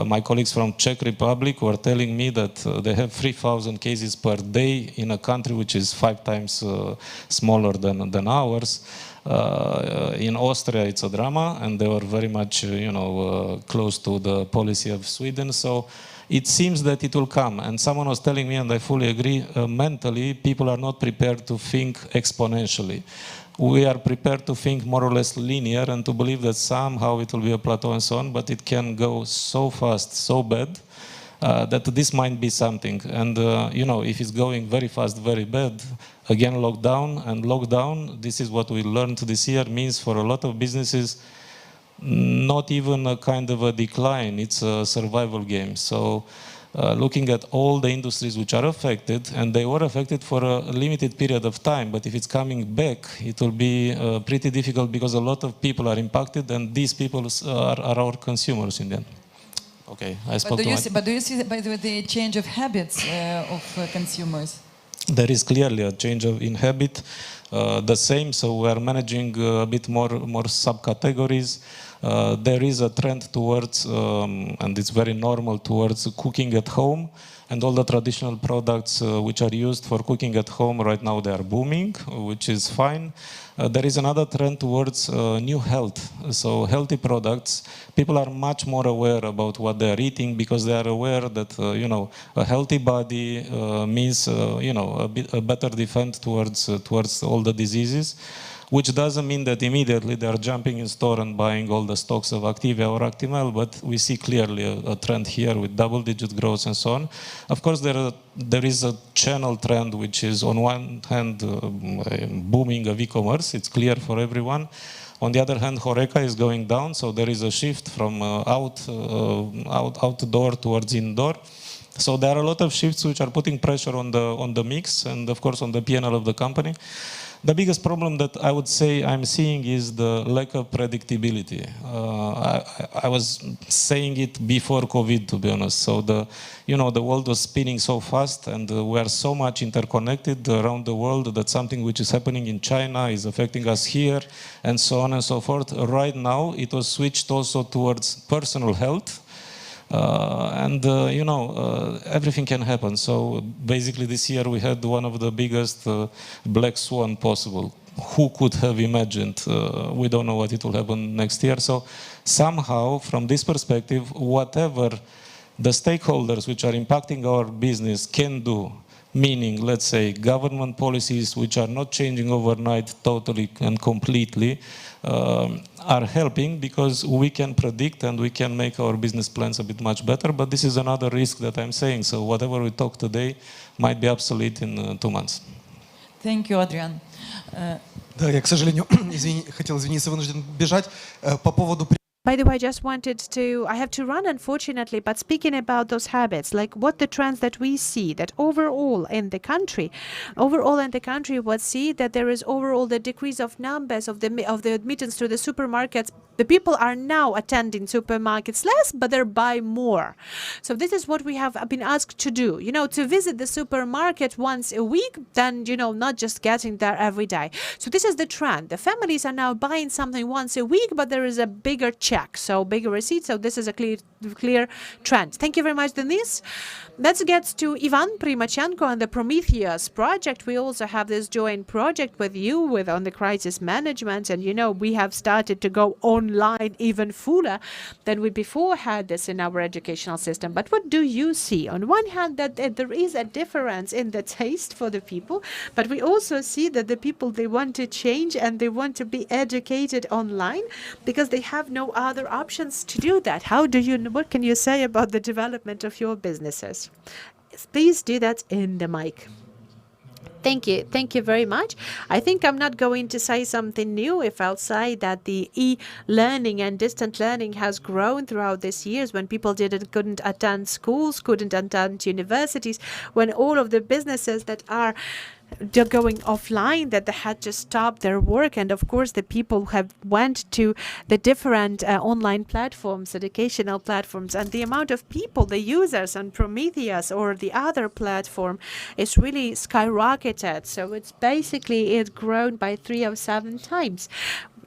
My colleagues from Czech Republic were telling me that they have 3,000 cases per day in a country which is 5 times smaller than ours. In Austria, it's a drama, and they were very much, close to the policy of Sweden. So it seems that it will come. And someone was telling me, and I fully agree, mentally, people are not prepared to think exponentially. We are prepared to think more or less linear and to believe that somehow it will be a plateau and so on, but it can go so fast, so bad, that this might be something. And, if it's going very fast, very bad, again, lockdown, this is what we learned this year, means for a lot of businesses, not even a kind of a decline, it's a survival game. So looking at all the industries which are affected, and they were affected for a limited period of time. But if it's coming back, it will be pretty difficult because a lot of people are impacted, and these people are our consumers in the end. Okay, I spoke too much. But do you see, by the way, the change of habits of consumers? There is clearly a change in habit. The same, so we are managing a bit more subcategories. There is a trend towards, and it's very normal, towards cooking at home, and all the traditional products which are used for cooking at home right now, they are booming, which is fine. There is another trend towards new health. So healthy products, people are much more aware about what they are eating because they are aware that a healthy body means a better defense towards all the diseases, which doesn't mean that immediately they are jumping in store and buying all the stocks of Activia or Actimel, but we see clearly a trend here with double-digit growth and so on. Of course, there is a channel trend which is on one hand booming of e-commerce. It's clear for everyone. On the other hand, HoReCa is going down, so there is a shift from outdoor towards indoor. So there are a lot of shifts which are putting pressure on the mix and of course on the P&L of the company. The biggest problem that I would say I'm seeing is the lack of predictability. I was saying it before COVID, to be honest. So the world was spinning so fast, and we are so much interconnected around the world that something which is happening in China is affecting us here, and so on and so forth. Right now, it was switched also towards personal health. Everything can happen. So basically this year we had one of the biggest black swan possible. Who could have imagined? We don't know what it will happen next year. So somehow from this perspective, whatever the stakeholders which are impacting our business can do, meaning, let's say, government policies which are not changing overnight totally and completely, are helping because we can predict and we can make our business plans a bit much better. But this is another risk that I'm saying. So whatever we talk today might be obsolete in 2 months. Thank you, Adrian. Да, я, к сожалению, хотел извиниться, вынужден бежать по поводу. By the way, I just wanted to, I have to run unfortunately, but speaking about those habits, like what the trends that we see, that overall in the country, we see that there is overall the decrease of numbers of the admittance to the supermarkets. The people are now attending supermarkets less, but they're buying more. So this is what we have been asked to do, to visit the supermarket once a week, then, not just getting there every day. So this is the trend. The families are now buying something once a week, but there is a bigger check, so bigger receipt. So this is a clear trend. Thank you very much, Denise. Let's get to Ivan Primachenko and the Prometheus project. We also have this joint project with you on the crisis management, and we have started to go online even fuller than we before had this in our educational system. But what do you see? On one hand, that there is a difference in the taste for the people, but we also see that the people, they want to change and they want to be educated online because they have no other options to do that. What can you say about the development of your businesses? Please do that in the mic. Thank you very much. I think I'm not going to say something new if I'll say that the e-learning and distant learning has grown throughout these years when people couldn't attend schools, couldn't attend universities, when all of the businesses that are going offline, that they had to stop their work. And of course the people have went to the different online platforms, educational platforms, and the amount of people, the users on Prometheus or the other platform is really skyrocketed. So it's grown by 3 or 7 times.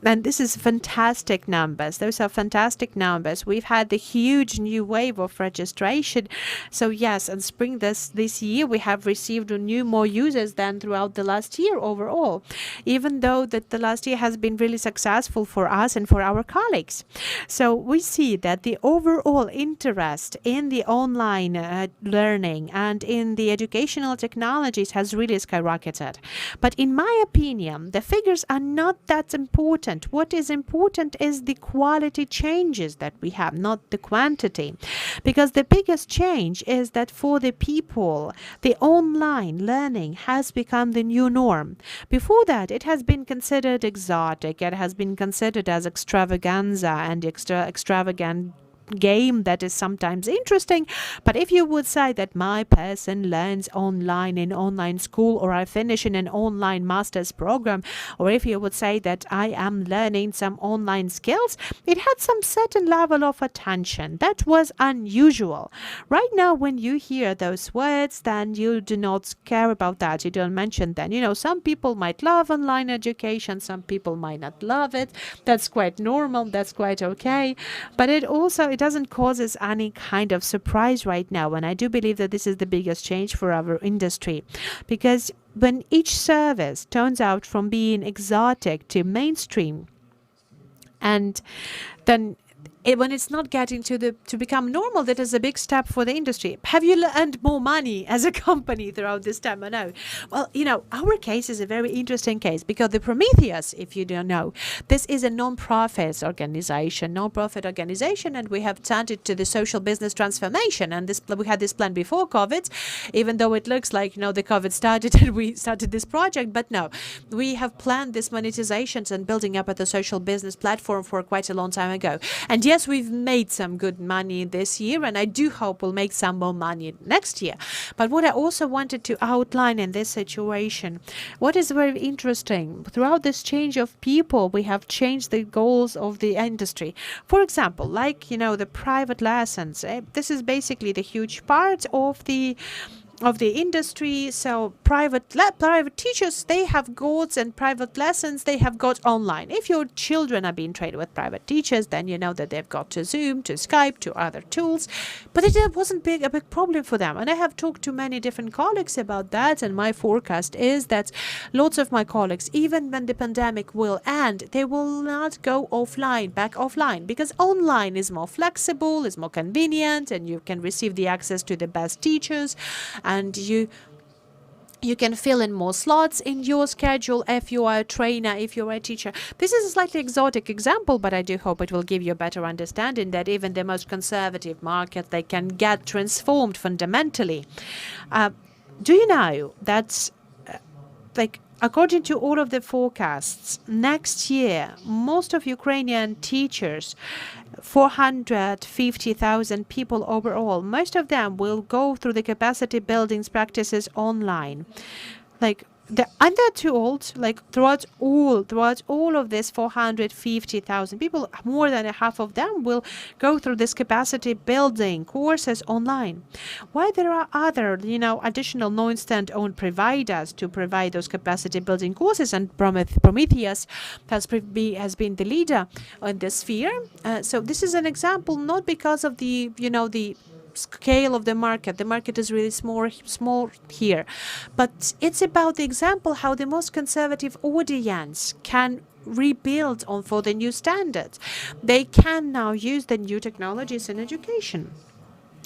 And this is fantastic numbers. Those are fantastic numbers. We've had the huge new wave of registration. So yes, in spring this year, we have received more users than throughout the last year overall, even though that the last year has been really successful for us and for our colleagues. So we see that the overall interest in the online learning and in the educational technologies has really skyrocketed. But in my opinion, the figures are not that important. What is important is the quality changes that we have, not the quantity. Because the biggest change is that for the people, the online learning has become the new norm. Before that, it has been considered exotic. It has been considered as extravaganza and extravagant game that is sometimes interesting. But if you would say that my person learns online in online school, or I finish in an online master's program, or if you would say that I am learning some online skills, it had some certain level of attention that was unusual. Right now, when you hear those words, then you do not care about that. You don't mention them. Some people might love online education, some people might not love it. That's quite normal. That's quite okay. But it doesn't cause us any kind of surprise right now. And I do believe that this is the biggest change for our industry, because when each service turns out from being exotic to mainstream, and then when it's not getting to become normal, that is a big step for the industry. Have you earned more money as a company throughout this time? I know. Well, our case is a very interesting case, because the Prometheus, if you don't know, this is a non-profit organization, and we have turned it to the social business transformation. And we had this plan before COVID, even though it looks like the COVID started and we started this project. But no, we have planned this monetizations and building up at the social business platform for quite a long time ago. And yes, we've made some good money this year, and I do hope we'll make some more money next year. But what I also wanted to outline in this situation, what is very interesting, throughout this change of people, we have changed the goals of the industry. For example, like, the private lessons. This is basically the huge part of the industry. So private teachers, they have got, and private lessons they have got online. If your children are being trained with private teachers, then you know that they've got to Zoom, to Skype, to other tools. But it wasn't a big problem for them. And I have talked to many different colleagues about that, and my forecast is that lots of my colleagues, even when the pandemic will end, they will not go back offline, because online is more flexible, is more convenient, and you can receive the access to the best teachers. And you can fill in more slots in your schedule if you are a trainer, if you are a teacher. This is a slightly exotic example, but I do hope it will give you a better understanding that even the most conservative market, they can get transformed fundamentally. Do you know that, according to all of the forecasts, next year, most of Ukrainian teachers, 450,000 people overall, most of them will go through the capacity building practices online. And they're too old. Throughout all of this 450,000 people, more than a half of them will go through this capacity building courses online. Why there are other, additional non-state-owned providers to provide those capacity building courses, and Prometheus has been the leader in this sphere. So this is an example, not because of the scale of the market. The market is really small here, but it's about the example how the most conservative audience can rebuild for the new standards. They can now use the new technologies in education.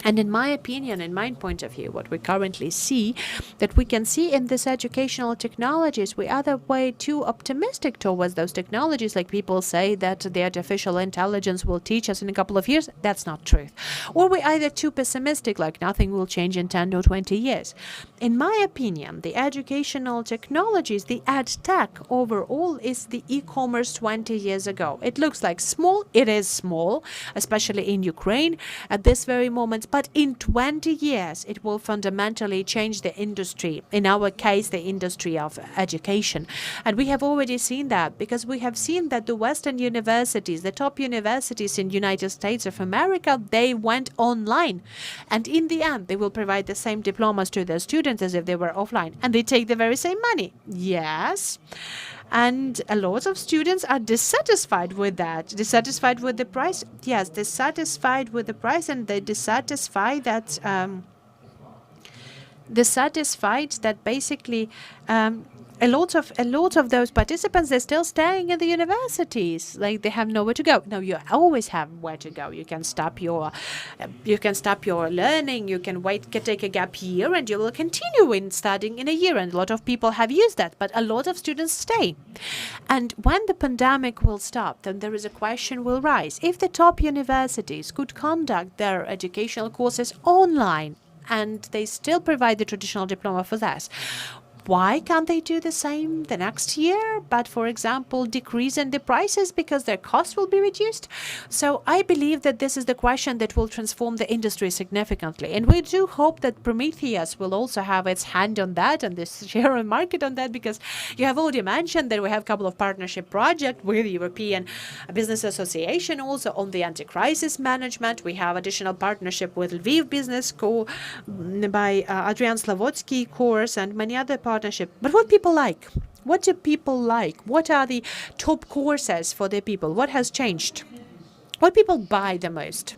And in my opinion, in my point of view, what we currently see, that we can see in this educational technologies, we are way too optimistic towards those technologies. Like people say that the artificial intelligence will teach us in a couple of years. That's not true. Or we either too pessimistic, like nothing will change in 10 or 20 years. In my opinion, the educational technologies, the ed tech overall is the e-commerce 20 years ago. It looks like small. It is small, especially in Ukraine at this very moment. But in 20 years, it will fundamentally change the industry, in our case, the industry of education. And we have already seen that, because we have seen that the Western universities, the top universities in the United States of America, they went online. And in the end, they will provide the same diplomas to their students as if they were offline. And they take the very same money. Yes. And a lot of students are dissatisfied with that, dissatisfied with the price. Yes, dissatisfied with the price, and they dissatisfied that basically a lot of those participants, they're still staying in the universities. Like, they have nowhere to go. No, you always have where to go. You can stop your learning. You can take a gap year, and you will continue in studying in a year. And a lot of people have used that, but a lot of students stay. And when the pandemic will stop, then there is a question will rise. If the top universities could conduct their educational courses online, and they still provide the traditional diploma for that, Why can't they do the same the next year, but for example, decrease in the prices because their cost will be reduced? So I believe that this is the question that will transform the industry significantly. And we do hope that Prometheus will also have its hand on that and this share of market on that, because you have already mentioned that we have a couple of partnership projects with the European Business Association also on the anti-crisis management. We have additional partnership with Lviv Business School by Adrian Slavodsky course and many other partnerships. But what people like? What do people like? What are the top courses for the people? What has changed? What people buy the most?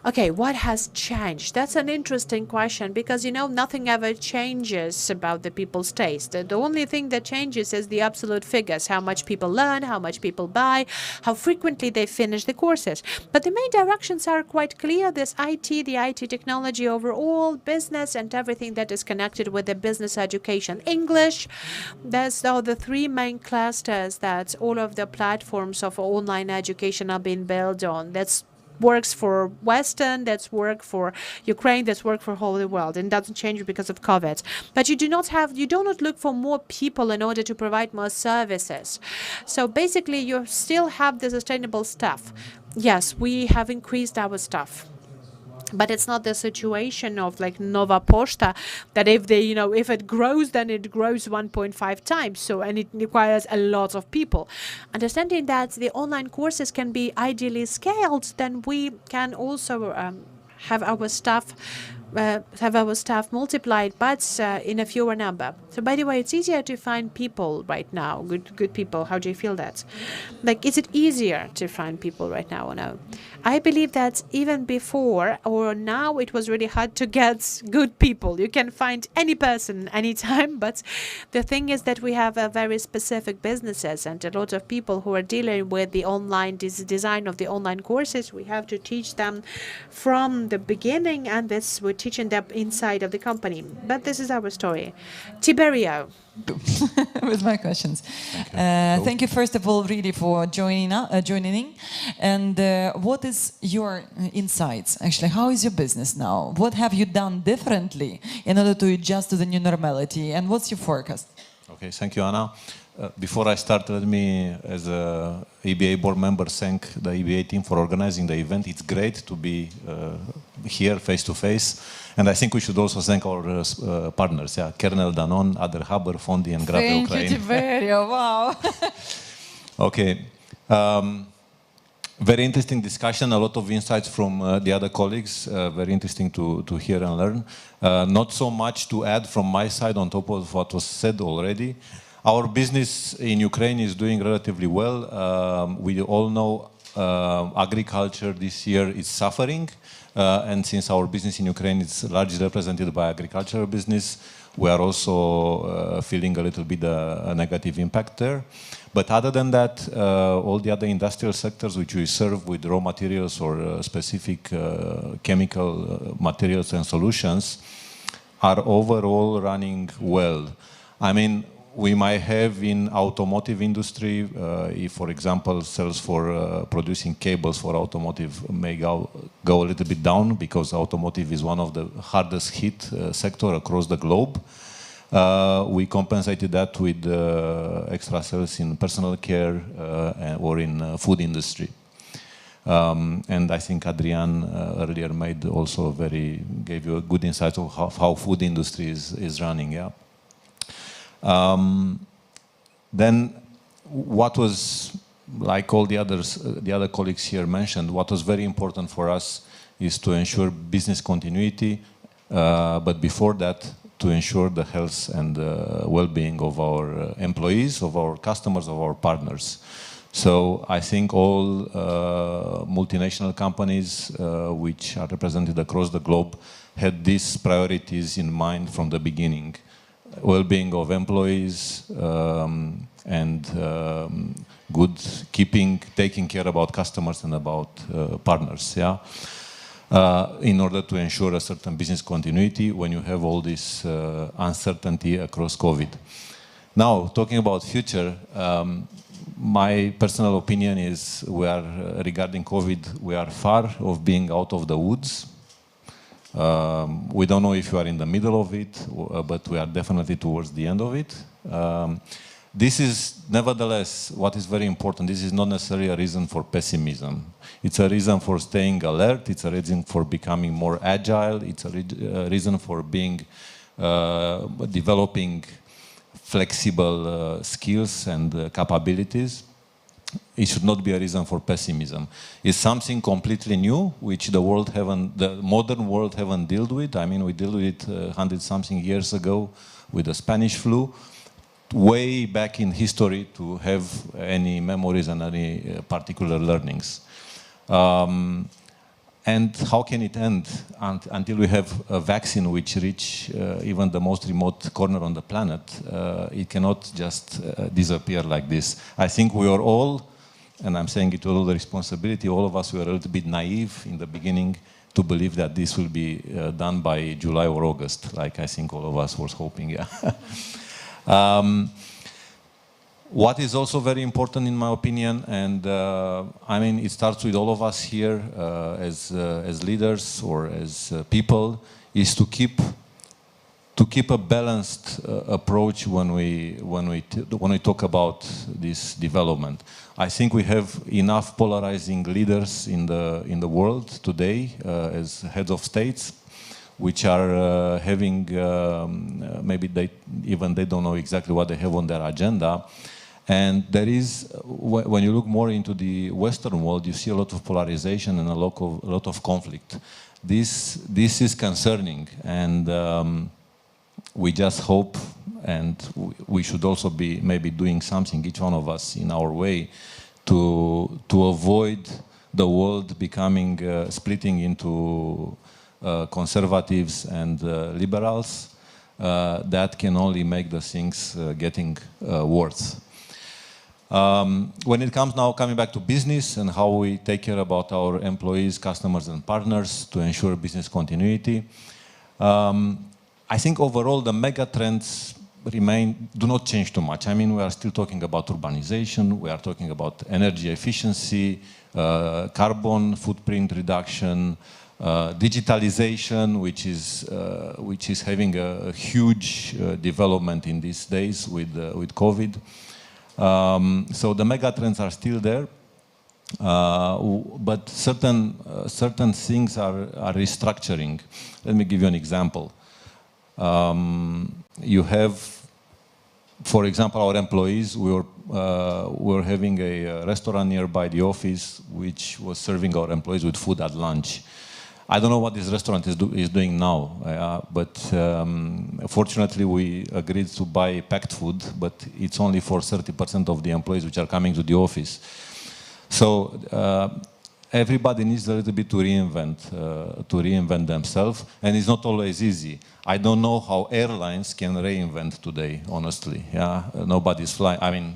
Okay, what has changed? That's an interesting question because, nothing ever changes about the people's taste. The only thing that changes is the absolute figures, how much people learn, how much people buy, how frequently they finish the courses. But the main directions are quite clear. There's IT, the IT technology overall, business, and everything that is connected with the business education. English, that's the three main clusters that all of the platforms of online education are being built on. That's works for Western, that's work for Ukraine, that's work for whole the world, and doesn't change because of COVID. But you do not look for more people in order to provide more services. So basically, you still have the sustainable stuff. Yes, we have increased our stuff. But it's not the situation of like Nova Poshta that if if it grows, then it grows 1.5 times. So, and it requires a lot of people. Understanding that the online courses can be ideally scaled, then we can also have our staff multiplied, but in a fewer number. So, by the way, it's easier to find people right now, good people. How do you feel that? Like, is it easier to find people right now or no? I believe that even before or now, it was really hard to get good people. You can find any person anytime, but the thing is that we have a very specific businesses and a lot of people who are dealing with the online design of the online courses. We have to teach them from the beginning, and this we're teaching them inside of the company. But this is our story. Tiberio. With my questions. Thank you, first of all, really for joining in. And what is your insights? Actually, how is your business now? What have you done differently in order to adjust to the new normality? And what's your forecast? Okay, thank you, Anna. Before I start, let me, as a EBA board member, thank the EBA team for organizing the event. It's great to be here face to face. And I think we should also thank our partners, Kernel, Danone, Ader Haber, Fondi, and Grave Ukraine. Thank you, Tiberio. Wow. Okay. Very interesting discussion, a lot of insights from the other colleagues, very interesting to hear and learn. Not so much to add from my side on top of what was said already. Our business in Ukraine is doing relatively well. We all know agriculture this year is suffering. And since our business in Ukraine is largely represented by agricultural business, we are also feeling a little bit a negative impact there. But other than that, all the other industrial sectors which we serve with raw materials or specific chemical materials and solutions are overall running well. I mean, we might have in automotive industry, if, for example, sales for producing cables for automotive may go a little bit down because automotive is one of the hardest hit sector across the globe. We compensated that with extra sales in personal care or in food industry. And I think Adrian earlier gave you a good insight of how food industry is running. Yeah. Then what was, like all the other colleagues here mentioned, what was very important for us is to ensure business continuity, but before that, to ensure the health and well-being of our employees, of our customers, of our partners. So I think all multinational companies which are represented across the globe had these priorities in mind from the beginning. Well-being of employees and taking care about customers and about partners, yeah. In order to ensure a certain business continuity when you have all this uncertainty across COVID. Now, talking about future, my personal opinion is regarding COVID, we are far of being out of the woods. We don't know if you are in the middle of it, but we are definitely towards the end of it. This is, nevertheless, what is very important. This is not necessarily a reason for pessimism. It's a reason for staying alert. It's a reason for becoming more agile. It's a reason for being, developing flexible skills and capabilities. It should not be a reason for pessimism. It's something completely new, which the modern world haven't dealt with. I mean, we dealt with it 100-something years ago with the Spanish flu, way back in history to have any memories and any particular learnings. And how can it end until we have a vaccine which reach even the most remote corner on the planet? It cannot just disappear like this. I think we are all, and I'm saying it with all the responsibility, all of us were a little bit naive in the beginning to believe that this will be done by July or August, like I think all of us was hoping, yeah. What is also very important in my opinion, and I mean it starts with all of us here as leaders or as people, is to keep a balanced approach when we talk about this development. I think we have enough polarizing leaders in the world today as heads of states, which are having maybe they don't know exactly what they have on their agenda. And there is, when you look more into the Western world, you see a lot of polarization and a lot of conflict. This is concerning, and we just hope, and we should also be maybe doing something, each one of us in our way, to avoid the world becoming splitting into conservatives and liberals. That can only make the things getting worse. When it comes now, coming back to business and how we take care about our employees, customers and partners to ensure business continuity, I think overall the mega trends do not change too much. I mean, we are still talking about urbanization, we are talking about energy efficiency, carbon footprint reduction, digitalization, which is having a huge development in these days with COVID. So the mega trends are still there, but certain things are restructuring. Let me give you an example. You have, for example, our employees. We were having a restaurant nearby the office which was serving our employees with food at lunch. I don't know what this restaurant is doing now, but fortunately we agreed to buy packed food, but it's only for 30% of the employees which are coming to the office. So everybody needs a little bit to reinvent themselves, and it's not always easy. I don't know how airlines can reinvent today, honestly. Yeah, nobody's flying. I mean,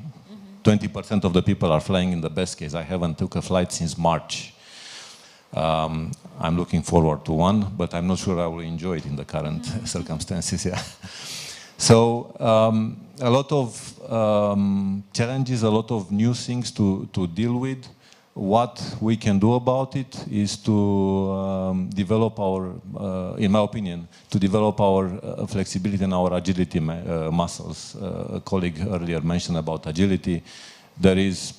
20% of the people are flying in the best case. I haven't took a flight since March. I'm looking forward to one, but I'm not sure I will enjoy it in the current circumstances. Yeah. So a lot of challenges, a lot of new things to deal with. What we can do about it is to develop our, in my opinion, to develop our flexibility and our agility muscles. A colleague earlier mentioned about agility. There is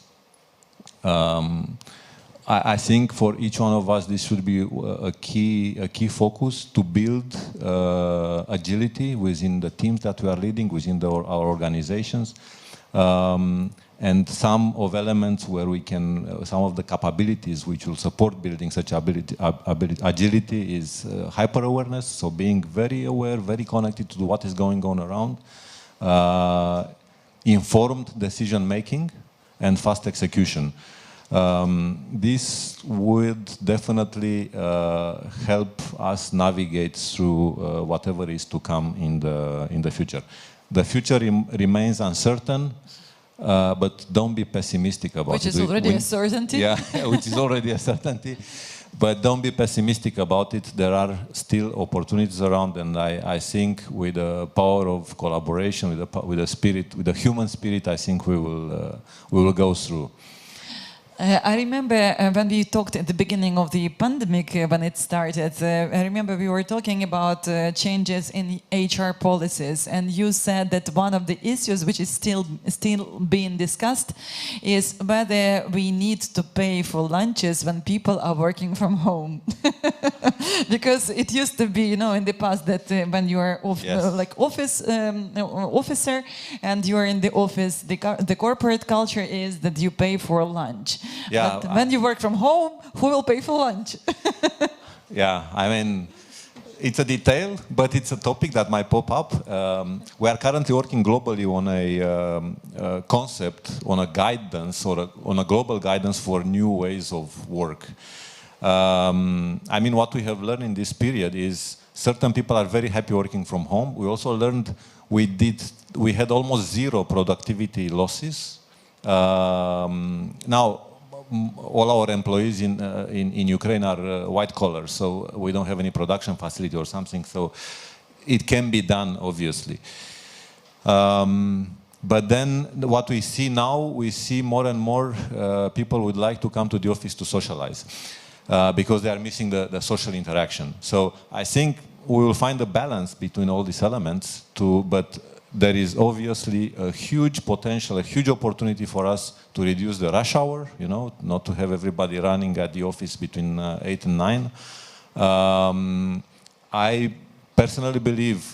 I think for each one of us, this should be a key focus to build agility within the teams that we are leading, within our organizations, and some of elements where we can, some of the capabilities which will support building such agility is hyper-awareness, so being very aware, very connected to what is going on around, informed decision-making, and fast execution. This would definitely help us navigate through whatever is to come in the future. The future remains uncertain, but don't be pessimistic about it. Which is already a certainty. Yeah, which is already a certainty. But don't be pessimistic about it. There are still opportunities around, and I think with the power of collaboration, with the spirit, with the human spirit, I think we will go through. I remember when we talked at the beginning of the pandemic, when it started, I remember we were talking about changes in HR policies, and you said that one of the issues which is still being discussed is whether we need to pay for lunches when people are working from home. Because it used to be, in the past that when you are officer and you are in the office, the corporate culture is that you pay for lunch. Yeah, but when you work from home, who will pay for lunch? Yeah, I mean, it's a detail, but it's a topic that might pop up. We are currently working globally on a concept, on a guidance, or on a global guidance for new ways of work. I mean, what we have learned in this period is certain people are very happy working from home. We also learned we had almost zero productivity losses. Now, all our employees in Ukraine are white collar, so we don't have any production facility or something, so it can be done, obviously. But then what we see now, we see more and more people would like to come to the office to socialize because they are missing the social interaction. So I think we will find a balance between all these elements, but there is obviously a huge potential, a huge opportunity for us to reduce the rush hour, not to have everybody running at the office between 8 and 9. I personally believe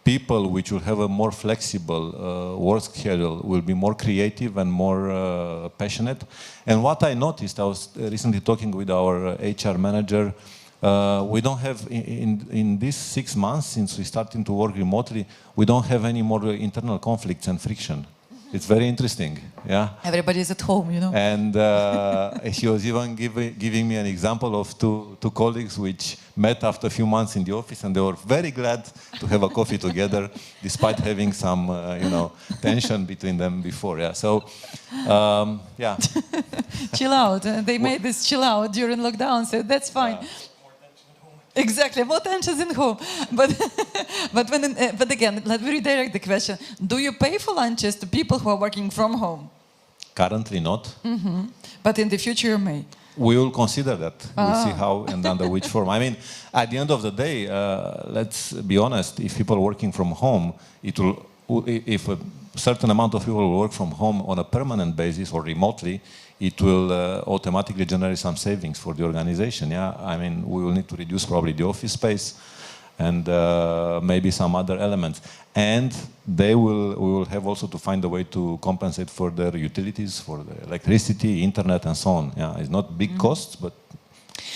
people which will have a more flexible work schedule will be more creative and more passionate. And what I noticed, I was recently talking with our HR manager, we don't have, in these 6 months since we started to work remotely, we don't have any more internal conflicts and friction. It's very interesting, yeah? Everybody's at home, And she was even giving me an example of two colleagues which met after a few months in the office, and they were very glad to have a coffee together, despite having some, tension between them before, yeah? So, yeah. Chill out. They made this chill out during lockdown, so that's fine. Yeah. Exactly, more tensions in home. But again, let me redirect the question. Do you pay for lunches to people who are working from home? Currently not. Mm-hmm. But in the future you may. We will consider that. We'll see how and under which form. I mean, at the end of the day, let's be honest, if people are working from home, if a certain amount of people will work from home on a permanent basis or remotely, it will automatically generate some savings for the organization. Yeah, I mean, we will need to reduce probably the office space and maybe some other elements. And we will have also to find a way to compensate for their utilities, for the electricity, internet, and so on. Yeah, it's not big costs, but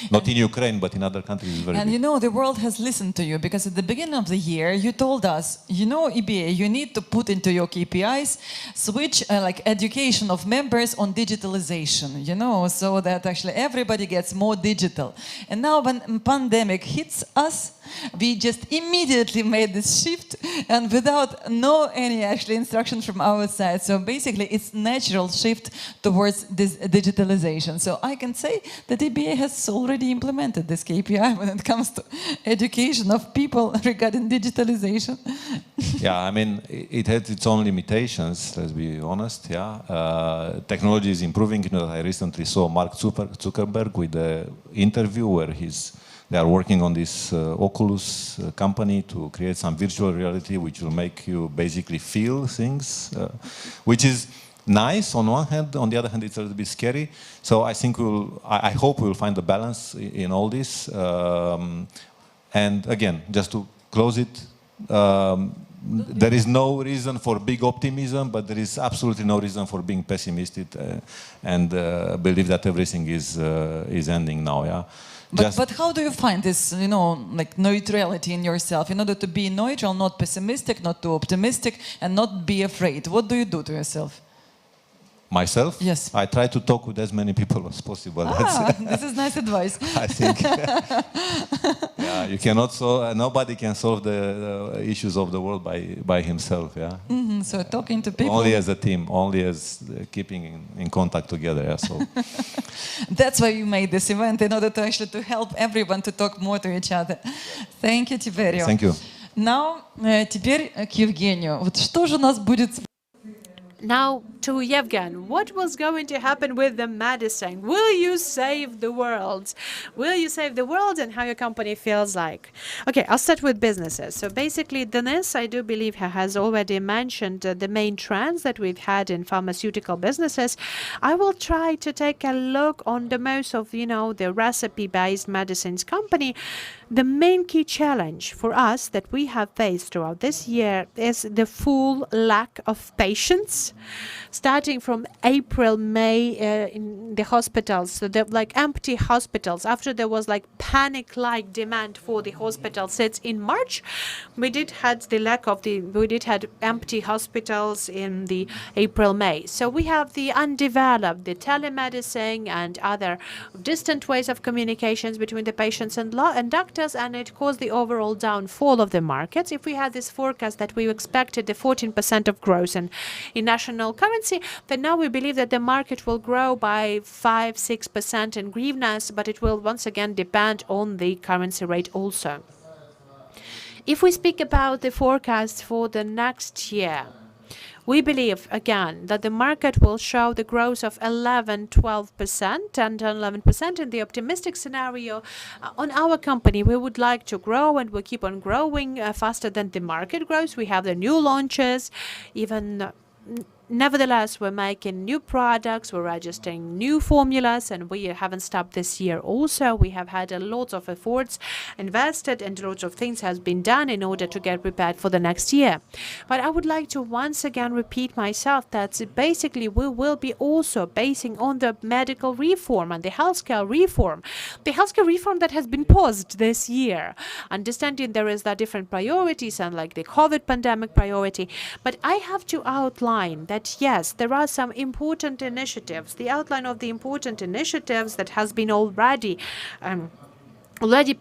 not in Ukraine, but in other countries. It's very big. The world has listened to you, because at the beginning of the year, you told us, EBA, you need to put into your KPIs, switch education of members on digitalization, so that actually everybody gets more digital. And now when pandemic hits us, we just immediately made this shift, and without any instruction from our side. So basically, it's natural shift towards this digitalization. So I can say that EBA has already implemented this KPI when it comes to education of people regarding digitalization. Yeah, I mean, it had its own limitations, let's be honest, yeah. Technology is improving. I recently saw Mark Zuckerberg with an interview where they are working on this Oculus company to create some virtual reality which will make you basically feel things, which is nice on one hand. On the other hand, it's a little bit scary. So I think I hope we will find a balance in all this. And again, just to close it, there is no reason for big optimism, but there is absolutely no reason for being pessimistic and believe that everything is ending now. Yeah. But how do you find this, neutrality in yourself in order to be neutral, not pessimistic, not too optimistic, and not be afraid? What do you do to yourself? Myself? Yes. I try to talk with as many people as possible. This is nice advice. I think. Yeah, you cannot nobody can solve the issues of the world by himself. Yeah. Mm-hmm. So talking to people. Only as a team, only as keeping in contact together. Yeah. So. That's why you made this event, in order to help everyone to talk more to each other. Thank you, Tiberio. Thank you. Now, теперь к Евгению. Вот что же у нас будет Now to Yevgen, what was going to happen with the medicine? Will you save the world? Will you save the world, and how your company feels like? Okay, I'll start with businesses. So basically, Dennis, I do believe, has already mentioned the main trends that we've had in pharmaceutical businesses. I will try to take a look on the most of, the recipe-based medicines company. The main key challenge for us that we have faced throughout this year is the full lack of patients. Starting from April, May, in the hospitals, so they're like empty hospitals. After there was like panic-like demand for the hospitals, it's in March, we did had empty hospitals in the April, May. So we have the undeveloped, the telemedicine and other distant ways of communications between the patients and doctors, and it caused the overall downfall of the markets. If we had this forecast that we expected the 14% of growth in national currency, then now we believe that the market will grow by 5-6% in hryvnias, but it will once again depend on the currency rate also. If we speak about the forecast for the next year, we believe, again, that the market will show the growth of 11-12%, 10-11% in the optimistic scenario. On our company, we would like to grow, and we'll keep on growing faster than the market grows. We have the new launches, even nevertheless, we're making new products, we're registering new formulas, and we haven't stopped this year also. We have had a lot of efforts invested, and lots of things has been done in order to get prepared for the next year. But I would like to once again repeat myself that basically we will be also basing on the medical reform and the healthcare reform. The healthcare reform that has been paused this year. Understanding there is the different priorities and like the COVID pandemic priority. But I have to outline that yes, there are some important initiatives. The outline of the important initiatives that has been already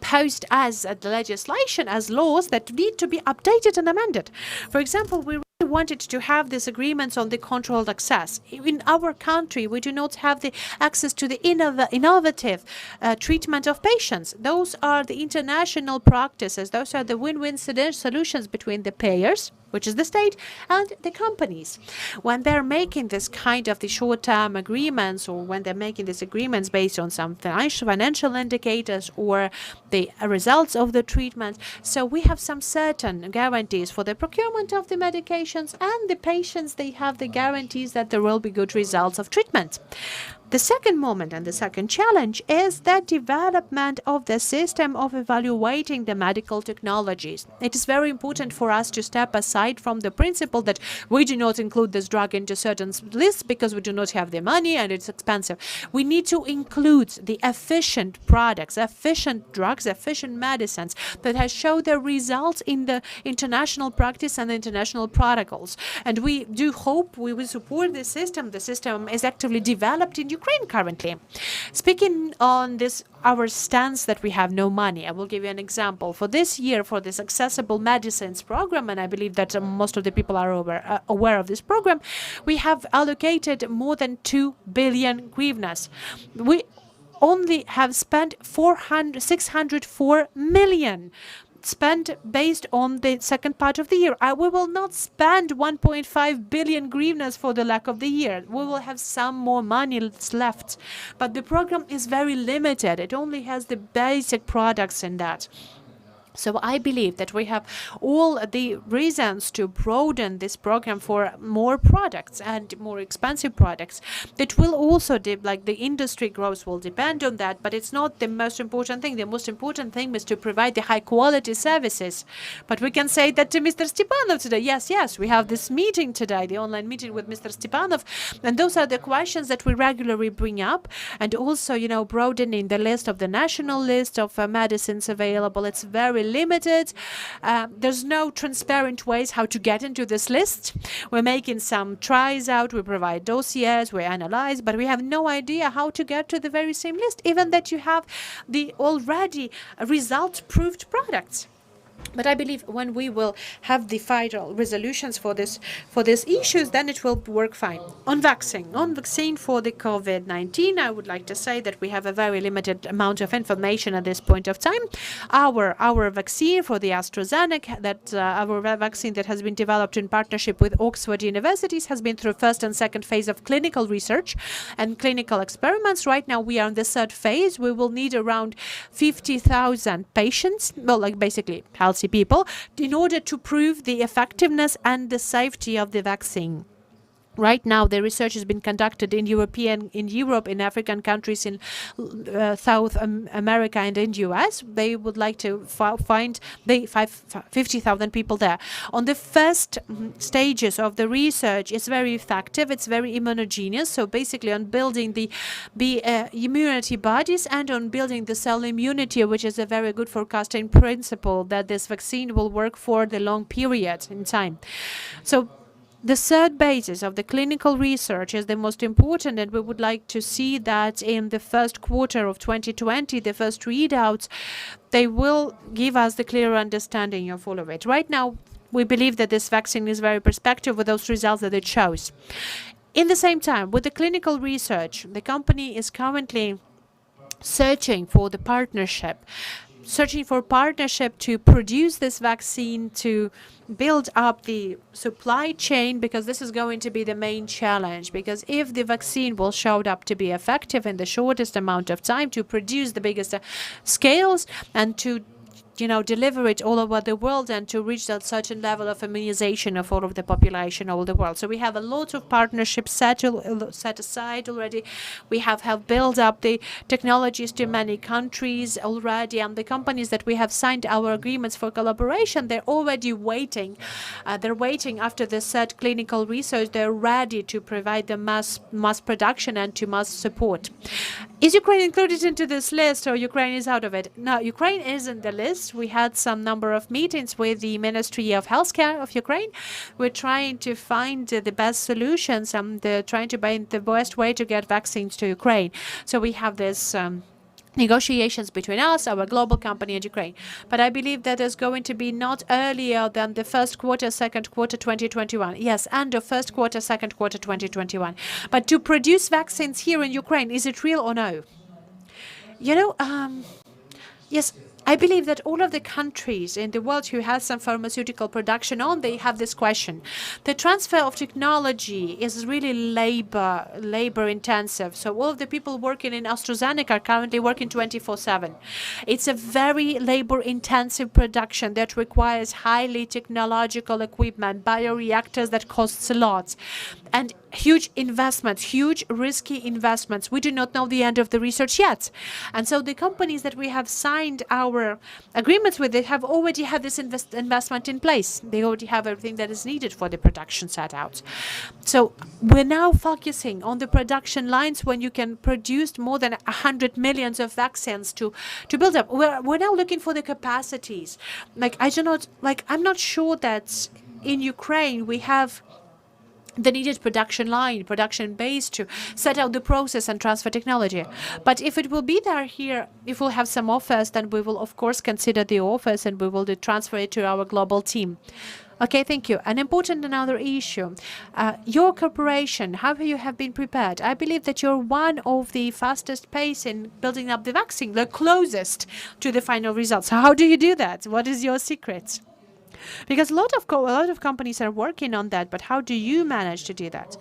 posed as the legislation, as laws that need to be updated and amended. For example, we wanted to have these agreements on the controlled access. In our country, we do not have the access to the innovative treatment of patients. Those are the international practices. Those are the win-win solutions between the payers, which is the state, and the companies. When they're making this kind of the short-term agreements, or when they're making these agreements based on some financial indicators or the results of the treatment, so we have some certain guarantees for the procurement of the medications, and the patients, they have the guarantees that there will be good results of treatment. The second moment and the second challenge is the development of the system of evaluating the medical technologies. It is very important for us to step aside from the principle that we do not include this drug into certain lists because we do not have the money and it's expensive. We need to include the efficient products, efficient drugs, efficient medicines that has shown their results in the international practice and international protocols. And we do hope we will support this system. The system is actively developed in Ukraine currently. Speaking on this, our stance that we have no money, I will give you an example. For this year, for this accessible medicines program, and I believe that most of the people are aware of this program, we have allocated more than 2 billion hryvnias. We only have spent 604 million spent based on the second part of the year. We will not spend 1.5 billion hryvnias for the lack of the year. We will have some more money left. But the program is very limited. It only has the basic products in that. So I believe that we have all the reasons to broaden this program for more products and more expensive products. That will also, like the industry growth will depend on that, but it's not the most important thing. The most important thing is to provide the high quality services. But we can say that to Mr. Stepanov today. Yes, we have this meeting today, the online meeting with Mr. Stepanov. And those are the questions that we regularly bring up. And also, broadening the list of the national list of medicines available. It's very limited. There's no transparent ways how to get into this list. We're making some tries out. We provide dossiers, we analyze, but we have no idea how to get to the very same list, even that you have the already result-proved products. But I believe when we will have the final resolutions for these issues, then it will work fine. On vaccine for the COVID-19, I would like to say that we have a very limited amount of information at this point of time. Our vaccine for the AstraZeneca, our vaccine that has been developed in partnership with Oxford universities, has been through first and second phase of clinical research and clinical experiments. Right now we are in the third phase. We will need around 50,000 patients, well, like basically healthy people, in order to prove the effectiveness and the safety of the vaccine. Right now, the research has been conducted in Europe, in African countries, in South America, and in US. They would like to find the 50,000 people there. On the first stages of the research, it's very effective. It's very immunogenous. So basically, on building the immunity bodies and on building the cell immunity, which is a very good forecasting principle that this vaccine will work for the long period in time. So the third basis of the clinical research is the most important, and we would like to see that in the first quarter of 2020, the first readouts, they will give us the clear understanding of all of it. Right now, we believe that this vaccine is very prospective with those results that it shows. In the same time, with the clinical research, the company is currently searching for partnership to produce this vaccine, to build up the supply chain, because this is going to be the main challenge. Because if the vaccine will show up to be effective in the shortest amount of time, to produce the biggest scales, and to deliver it all over the world, and to reach that certain level of immunization of all of the population all over the world. So we have a lot of partnerships set aside already. We have built up the technologies to many countries already, and the companies that we have signed our agreements for collaboration, they're already waiting. They're waiting after the third clinical research. They're ready to provide the mass production and to mass support. Is Ukraine included into this list, or Ukraine is out of it? No, Ukraine is in the list. We had some number of meetings with the Ministry of Healthcare of Ukraine. We're trying to find the best solutions and trying to find the best way to get vaccines to Ukraine. So we have this negotiations between us, our global company, and Ukraine. But I believe that is going to be not earlier than the first quarter, second quarter 2021. Yes, end of first quarter, second quarter 2021. But to produce vaccines here in Ukraine, is it real or no? Yes, I believe that all of the countries in the world who have some pharmaceutical production they have this question. The transfer of technology is really labor intensive. So all of the people working in AstraZeneca are currently working 24/7. It's a very labor intensive production that requires highly technological equipment, bioreactors that costs a lot, and huge investments, huge risky investments. We do not know the end of the research yet. And so the companies that we have signed our agreements with, they have already had this investment in place. They already have everything that is needed for the production set out. So we're now focusing on the production lines when you can produce more than 100 million of vaccines to build up. We're now looking for the capacities. I'm not sure that in Ukraine we have the needed production base to set out the process and transfer technology. But if it will be there here, if we'll have some offers, then we will of course consider the offers and we will transfer it to our global team. Okay, thank you. An important another issue. Your corporation, how you have been prepared? I believe that you're one of the fastest pace in building up the vaccine, the closest to the final results. How do you do that? What is your secret? Because a lot of companies are working on that, but how do you manage to do that?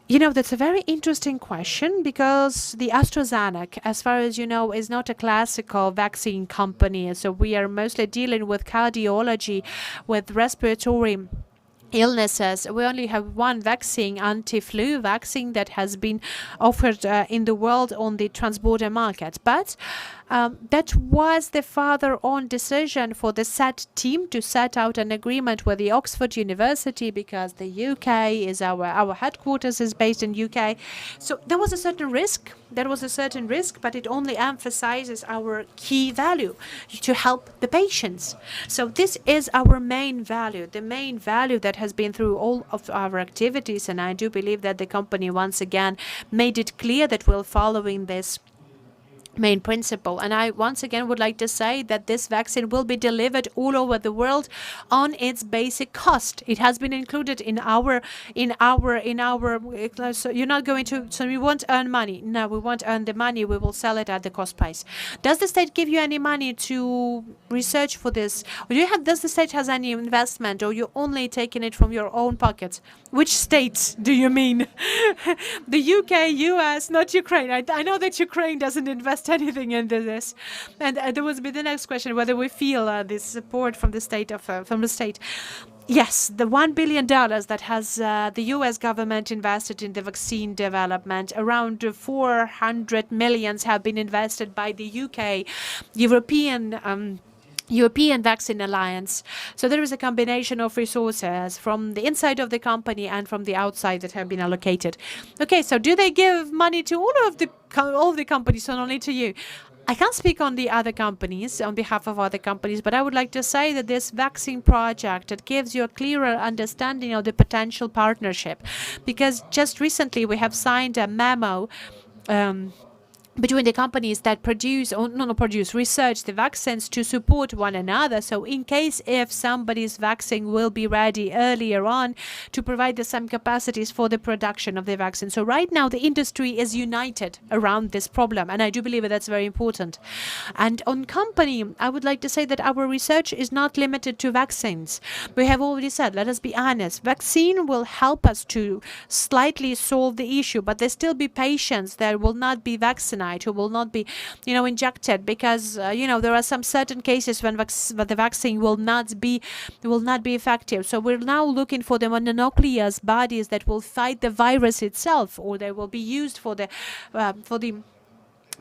That's a very interesting question, because the AstraZeneca, as far as you know, is not a classical vaccine company. So we are mostly dealing with cardiology, with respiratory illnesses. We only have one vaccine, anti-flu vaccine, that has been offered in the world on the transborder market. But that was the further-on decision for the SET team to set out an agreement with the Oxford University, because the UK is our headquarters is based in UK. So there was a certain risk. But it only emphasizes our key value, to help the patients. So this is our main value, the main value that has been through all of our activities. And I do believe that the company once again made it clear that we're following this main principle. And I once again would like to say that this vaccine will be delivered all over the world on its basic cost. It has been included in our so you're not going to, so we won't earn money. No, we won't earn the money. We will sell it at the cost price. Does the state give you any money to research for this? Or does the state has any investment, or you're only taking it from your own pockets? Which states do you mean? The UK, US, not Ukraine. I know that Ukraine doesn't invest anything into this. And there will be the next question, whether we feel this support from the state. Yes, the $1 billion that has the US government invested in the vaccine development, around 400 millions have been invested by the UK, European Vaccine Alliance. So there is a combination of resources from the inside of the company and from the outside that have been allocated. Okay, so do they give money to all of the companies, so only to you? I can't speak on the other companies, on behalf of other companies, but I would like to say that this vaccine project, it gives you a clearer understanding of the potential partnership. Because just recently we have signed a memo between the companies that research the vaccines to support one another. So in case if somebody's vaccine will be ready earlier on, to provide the same capacities for the production of the vaccine. So right now the industry is united around this problem, and I do believe that's very important. And on company, I would like to say that our research is not limited to vaccines. We have already said, let us be honest, vaccine will help us to slightly solve the issue, but there still be patients that will not be vaccinated, who will not be, injected, because there are some certain cases when the vaccine will not be effective. So we're now looking for the mononucleus bodies that will fight the virus itself, or they will be used for the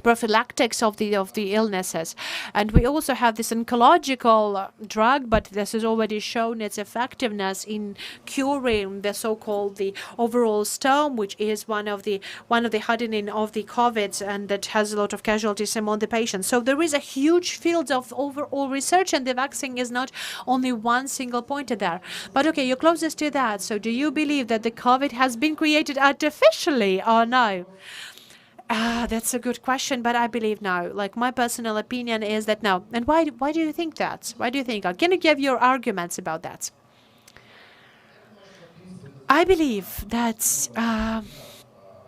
prophylactics of the illnesses. And we also have this oncological drug, but this has already shown its effectiveness in curing the so-called the overall storm, which is one of the hardening of the COVID, and that has a lot of casualties among the patients. So there is a huge field of overall research, and the vaccine is not only one single pointer there. But okay, you're closest to that. So do you believe that the COVID has been created artificially or no? That's a good question, but I believe no. Like, my personal opinion is that no. And why do you think that? Why do you think? Can you give your arguments about that? I believe that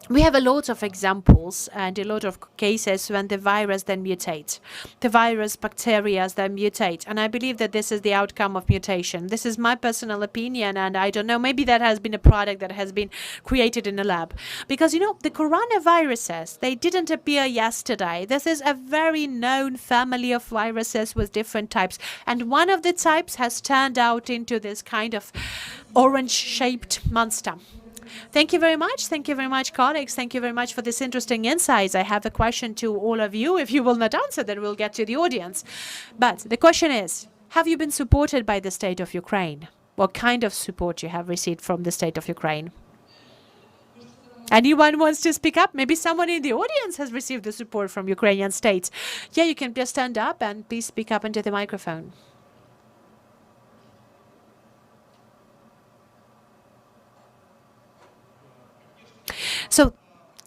we have a lot of examples and a lot of cases when the virus then mutates. The virus, bacteria then mutate. And I believe that this is the outcome of mutation. This is my personal opinion, and I don't know, maybe that has been a product that has been created in a lab. Because, the coronaviruses, they didn't appear yesterday. This is a very known family of viruses with different types. And one of the types has turned out into this kind of orange-shaped monster. Thank you very much. Thank you very much, colleagues. Thank you very much for this interesting insights. I have a question to all of you. If you will not answer, then we'll get to the audience. But the question is, have you been supported by the state of Ukraine? What kind of support you have received from the state of Ukraine? Anyone wants to speak up? Maybe someone in the audience has received the support from Ukrainian states. Yeah, you can just stand up and please speak up into the microphone. So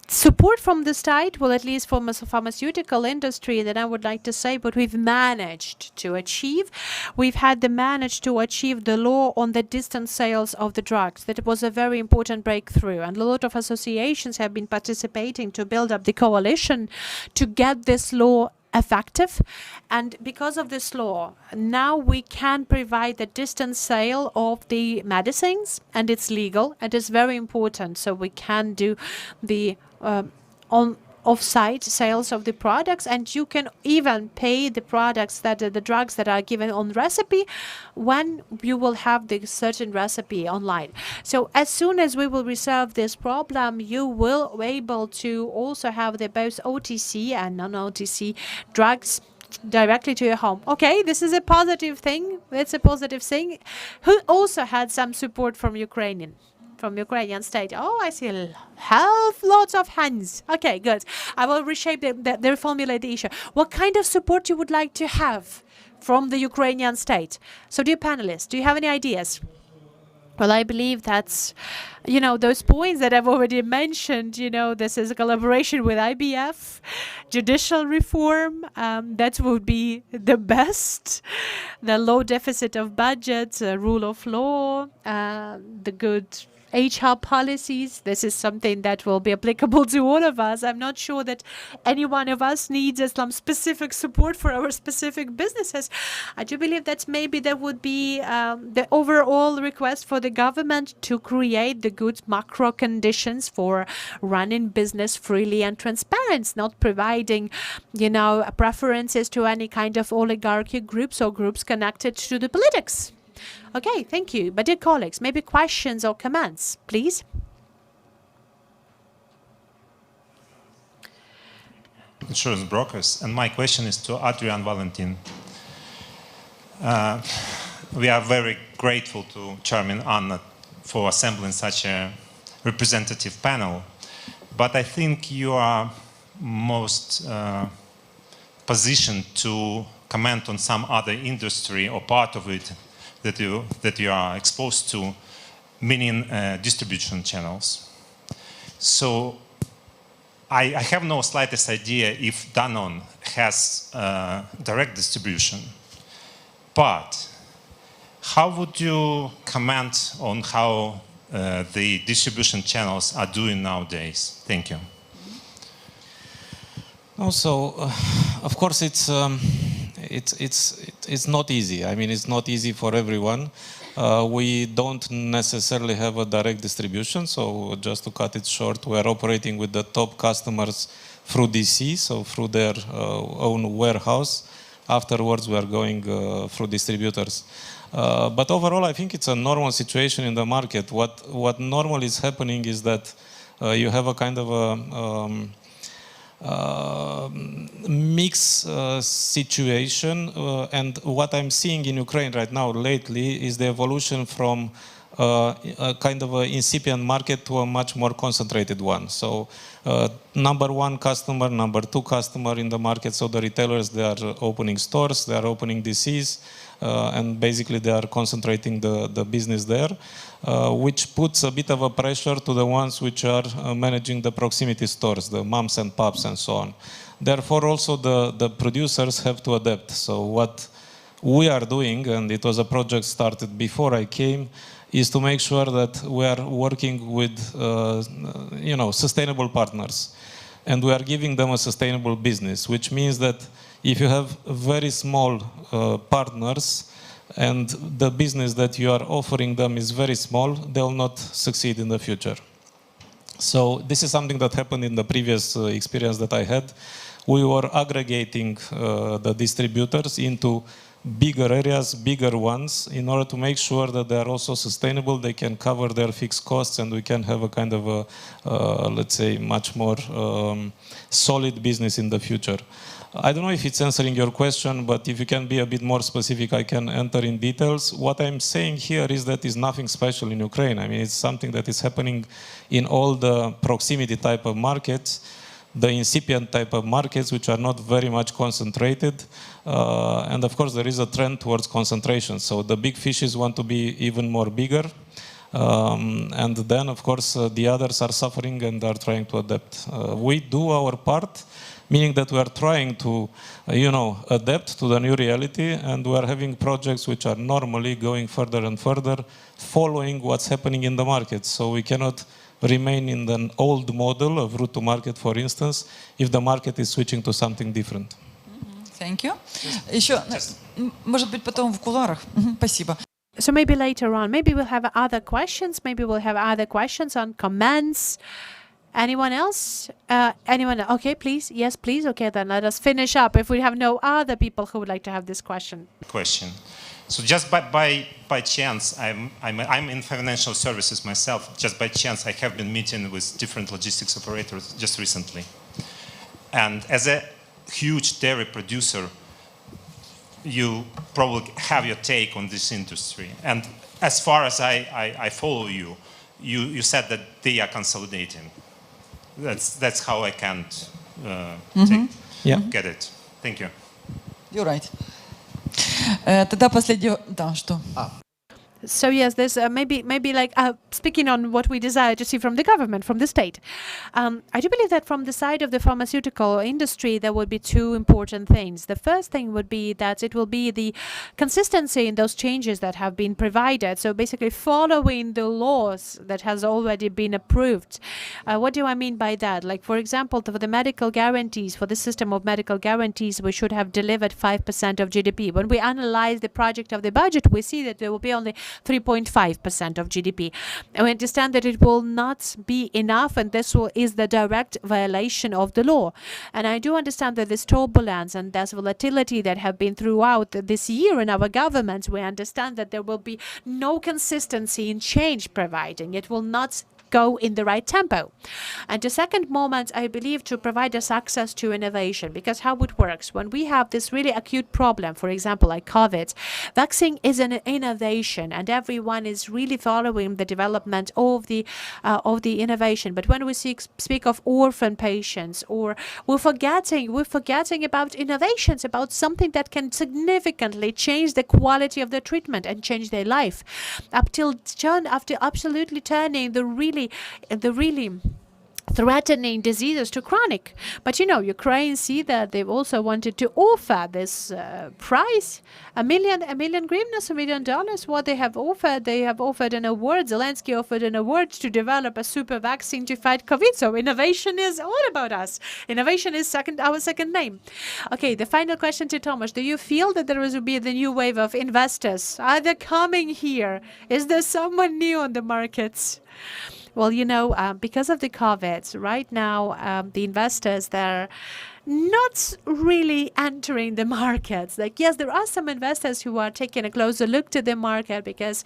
support from the state, well, at least from the pharmaceutical industry, that I would like to say, but we've managed to achieve. We've managed to achieve the law on the distance sales of the drugs. That was a very important breakthrough. And a lot of associations have been participating to build up the coalition to get this law effective. And because of this law, now we can provide the distance sale of the medicines, and it's legal, and it's very important. So we can do the off-site sales of the products, and you can even pay the products that the drugs that are given on recipe when you will have the certain recipe online. So as soon as we will resolve this problem, you will be able to also have the both OTC and non-OTC drugs directly to your home. Okay, this is a positive thing. It's a positive thing. Who also had some support from Ukrainian state? Oh, I see lots of hands. Okay, good. I will reshape reformulate the issue. What kind of support you would like to have from the Ukrainian state? So, dear panelists, do you have any ideas? Well, I believe that's, those points that I've already mentioned. This is a collaboration with IBF, judicial reform. That would be the best. The low deficit of budgets, rule of law, the good HR policies. This is something that will be applicable to all of us. I'm not sure that any one of us needs some specific support for our specific businesses. I do believe that maybe there would be the overall request for the government to create the good macro conditions for running business freely and transparent, not providing, preferences to any kind of oligarchy groups or groups connected to the politics. Okay, thank you. But dear colleagues, maybe questions or comments, please. Insurance brokers, and my question is to Adrian Valentin. We are very grateful to Chairman Anna for assembling such a representative panel, but I think you are most positioned to comment on some other industry or part of it that you are exposed to, meaning distribution channels. So I have no slightest idea if Danone has direct distribution, but how would you comment on how the distribution channels are doing nowadays? Thank you. Also, of course, it's not easy. I mean, it's not easy for everyone. We don't necessarily have a direct distribution, so just to cut it short, we are operating with the top customers through DC, so through their own warehouse. Afterwards, we are going through distributors. But overall, I think it's a normal situation in the market. What normally is happening is that you have a kind of a mixed situation, and what I'm seeing in Ukraine right now lately is the evolution from a kind of an incipient market to a much more concentrated one. So number one customer, number two customer in the market, so the retailers, they are opening stores, they are opening DCs, and basically they are concentrating the business there, which puts a bit of a pressure to the ones which are managing the proximity stores, the moms and pops and so on. Therefore also the producers have to adapt. So what we are doing, and it was a project started before I came, is to make sure that we are working with sustainable partners, and we are giving them a sustainable business, which means that if you have very small partners and the business that you are offering them is very small, they will not succeed in the future. So this is something that happened in the previous experience that I had. We were aggregating the distributors into bigger areas, bigger ones, in order to make sure that they are also sustainable, they can cover their fixed costs, and we can have a kind of a, let's say, much more solid business in the future. I don't know if it's answering your question, but if you can be a bit more specific, I can enter in details. What I'm saying here is that it's nothing special in Ukraine. I mean, it's something that is happening in all the proximity type of markets, the incipient type of markets, which are not very much concentrated. And of course, there is a trend towards concentration. So the big fishes want to be even more bigger. And then, of course, the others are suffering and are trying to adapt. We do our part, meaning that we are trying to, adapt to the new reality, and we are having projects which are normally going further and further, following what's happening in the market. So we cannot remain in the old model of route to market, for instance, if the market is switching to something different. Thank you. Еще, может быть, потом в кулуарах. Спасибо. So maybe later on, maybe we'll have other questions. Maybe we'll have other questions on comments. Anyone else? Anyone? Okay, please. Yes, please. Okay, then let us finish up if we have no other people who would like to have this question. So just by chance, I'm in financial services myself. Just by chance, I have been meeting with different logistics operators just recently. And as a huge dairy producer, you probably have your take on this industry. And as far as I follow you said that they are consolidating. That's how I can't get it. Thank you. You're right. Тогда последнее... Да, что? So yes, there's maybe like speaking on what we desire to see from the government, from the state. I do believe that from the side of the pharmaceutical industry, there would be two important things. The first thing would be that it will be the consistency in those changes that have been provided. So basically following the laws that has already been approved. What do I mean by that? Like, for example, for the medical guarantees, for the system of medical guarantees, we should have delivered 5% of GDP. When we analyze the project of the budget, we see that there will be only 3.5% of GDP. And we understand that it will not be enough, and this is the direct violation of the law. And I do understand that this turbulence and this volatility that have been throughout this year in our government, we understand that there will be no consistency in change providing. It will not go in the right tempo. And the second moment, I believe, to provide us access to innovation, because how it works when we have this really acute problem, for example, like COVID, vaccine is an innovation, and everyone is really following the development of the innovation. But when we speak of orphan patients, or we're forgetting about innovations, about something that can significantly change the quality of the treatment and change their life, after absolutely turning the really threatening diseases to chronic. But Ukraine see that they've also wanted to offer this prize, a million hryvnias, $1 million. What they have offered an award. Zelensky offered an award to develop a super vaccine to fight COVID. So innovation is all about us. Innovation is our second name. Okay, the final question to Tomasz. Do you feel that there will be the new wave of investors? Are they coming here? Is there someone new on the markets? Well, because of the COVID, right now, the investors, they're not really entering the markets. Like, yes, there are some investors who are taking a closer look to the market because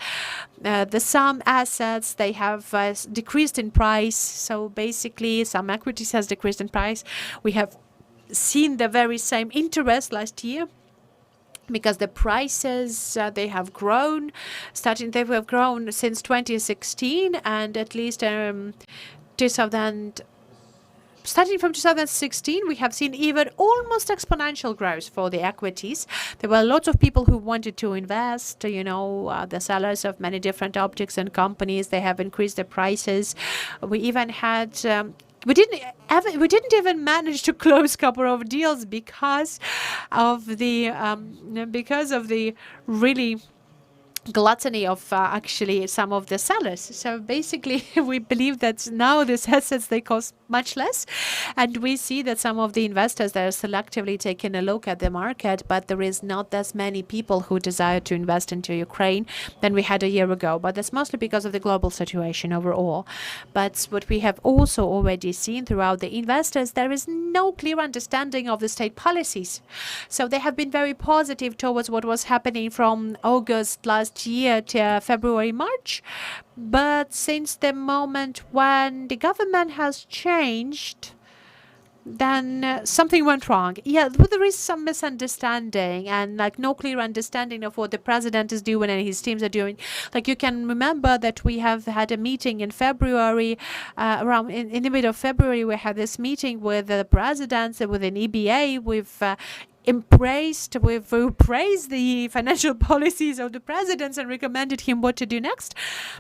some assets, they have decreased in price. So basically, some equities has decreased in price. We have seen the very same interest last year, because the prices they have grown since 2016, and at least starting from 2016, we have seen even almost exponential growth for the equities. There were lots of people who wanted to invest. The sellers of many different objects and companies, they have increased the prices. We even had. We didn't even manage to close a couple of deals because of the really gluttony of actually some of the sellers. So basically, we believe that now these assets, they cost much less, and we see that some of the investors, they're selectively taking a look at the market, but there is not as many people who desire to invest into Ukraine than we had a year ago. But that's mostly because of the global situation overall. But what we have also already seen throughout the investors, there is no clear understanding of the state policies. So they have been very positive towards what was happening from August last year to February, March. But since the moment when the government has changed, then something went wrong. Yeah, but there is some misunderstanding and like no clear understanding of what the president is doing and his teams are doing. Like, you can remember that we have had a meeting in February, around in the middle of February, we had this meeting with the presidents, with an EBA. We've praised the financial policies of the presidents and recommended him what to do next,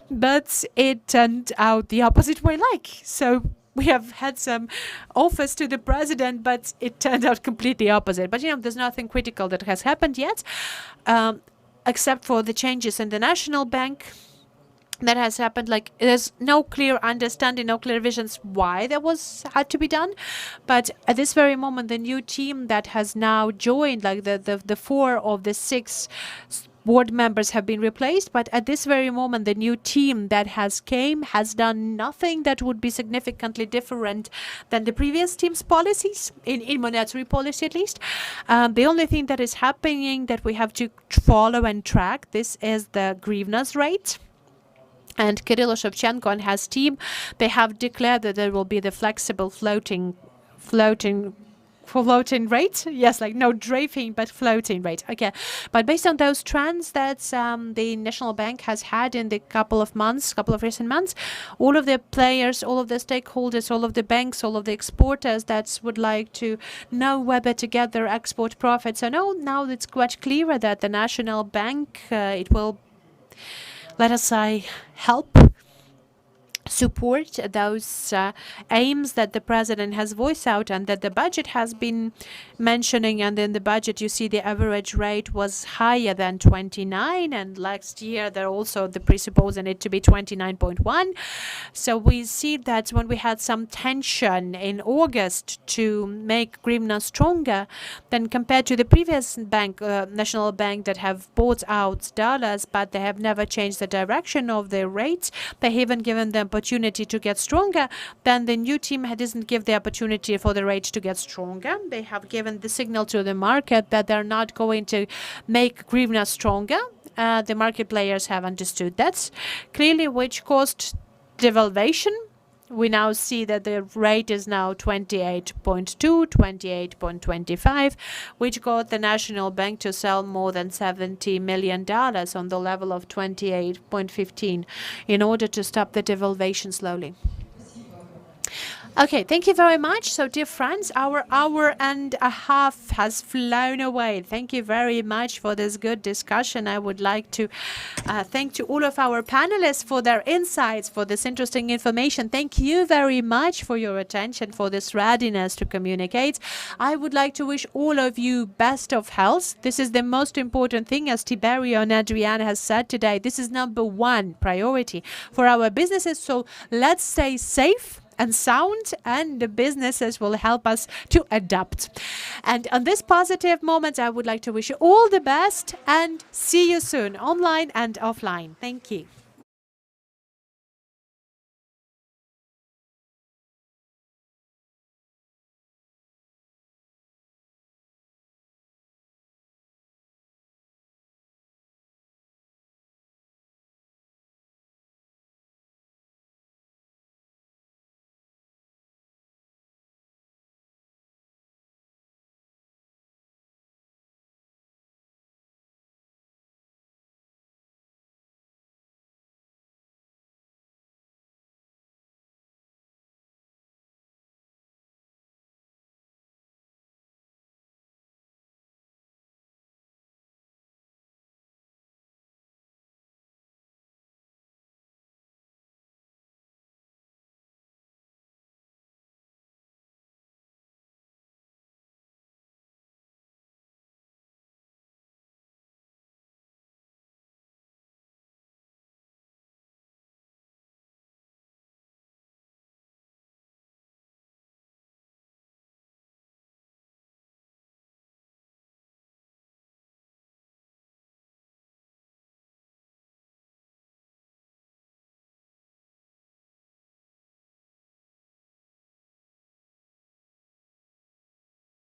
but it turned out the opposite way. So we have had some offers to the president, but it turned out completely opposite. But there's nothing critical that has happened yet, except for the changes in the national bank. That has happened. Like, there's no clear understanding, no clear visions why that had to be done. But at this very moment, the new team that has now joined, like the 4 of the 6 board members have been replaced. But at this very moment, the new team that has done nothing that would be significantly different than the previous team's policies, in monetary policy at least. The only thing that is happening that we have to follow and track, this is the hryvnias rate. And Kyrylo Shevchenko and his team, they have declared that there will be the flexible floating rate. Yes, like no draping, but floating rate. Okay, but based on those trends that the National Bank has had in the couple of recent months, all of the players, all of the stakeholders, all of the banks, all of the exporters that would like to know whether to get their export profits or no, now it's quite clearer that the National Bank, it will let us say, help support those aims that the president has voiced out and that the budget has been mentioning. And in the budget, you see the average rate was higher than 29, and last year they're also presupposing it to be 29.1. So we see that when we had some tension in August to make hryvnia stronger, then compared to the previous bank, national bank, that have bought out dollars, but they have never changed the direction of their rates, they haven't given the opportunity to get stronger, then the new team doesn't give the opportunity for the rate to get stronger. They have given the signal to the market that they're not going to make hryvnia stronger. The market players have understood that clearly, which caused devaluation. We now see that the rate is now 28.2, 28.25, which got the National Bank to sell more than $70 million on the level of 28.15 in order to stop the devaluation slowly. Okay, thank you very much. So, dear friends, our hour and a half has flown away. Thank you very much for this good discussion. I would like to thank to all of our panelists for their insights, for this interesting information. Thank you very much for your attention, for this readiness to communicate. I would like to wish all of you best of health. This is the most important thing, as Tiberio and Adriana has said today. This is #1 priority for our businesses. So let's stay safe and sound, and the businesses will help us to adapt. And on this positive moment, I would like to wish you all the best and see you soon, online and offline. Thank you.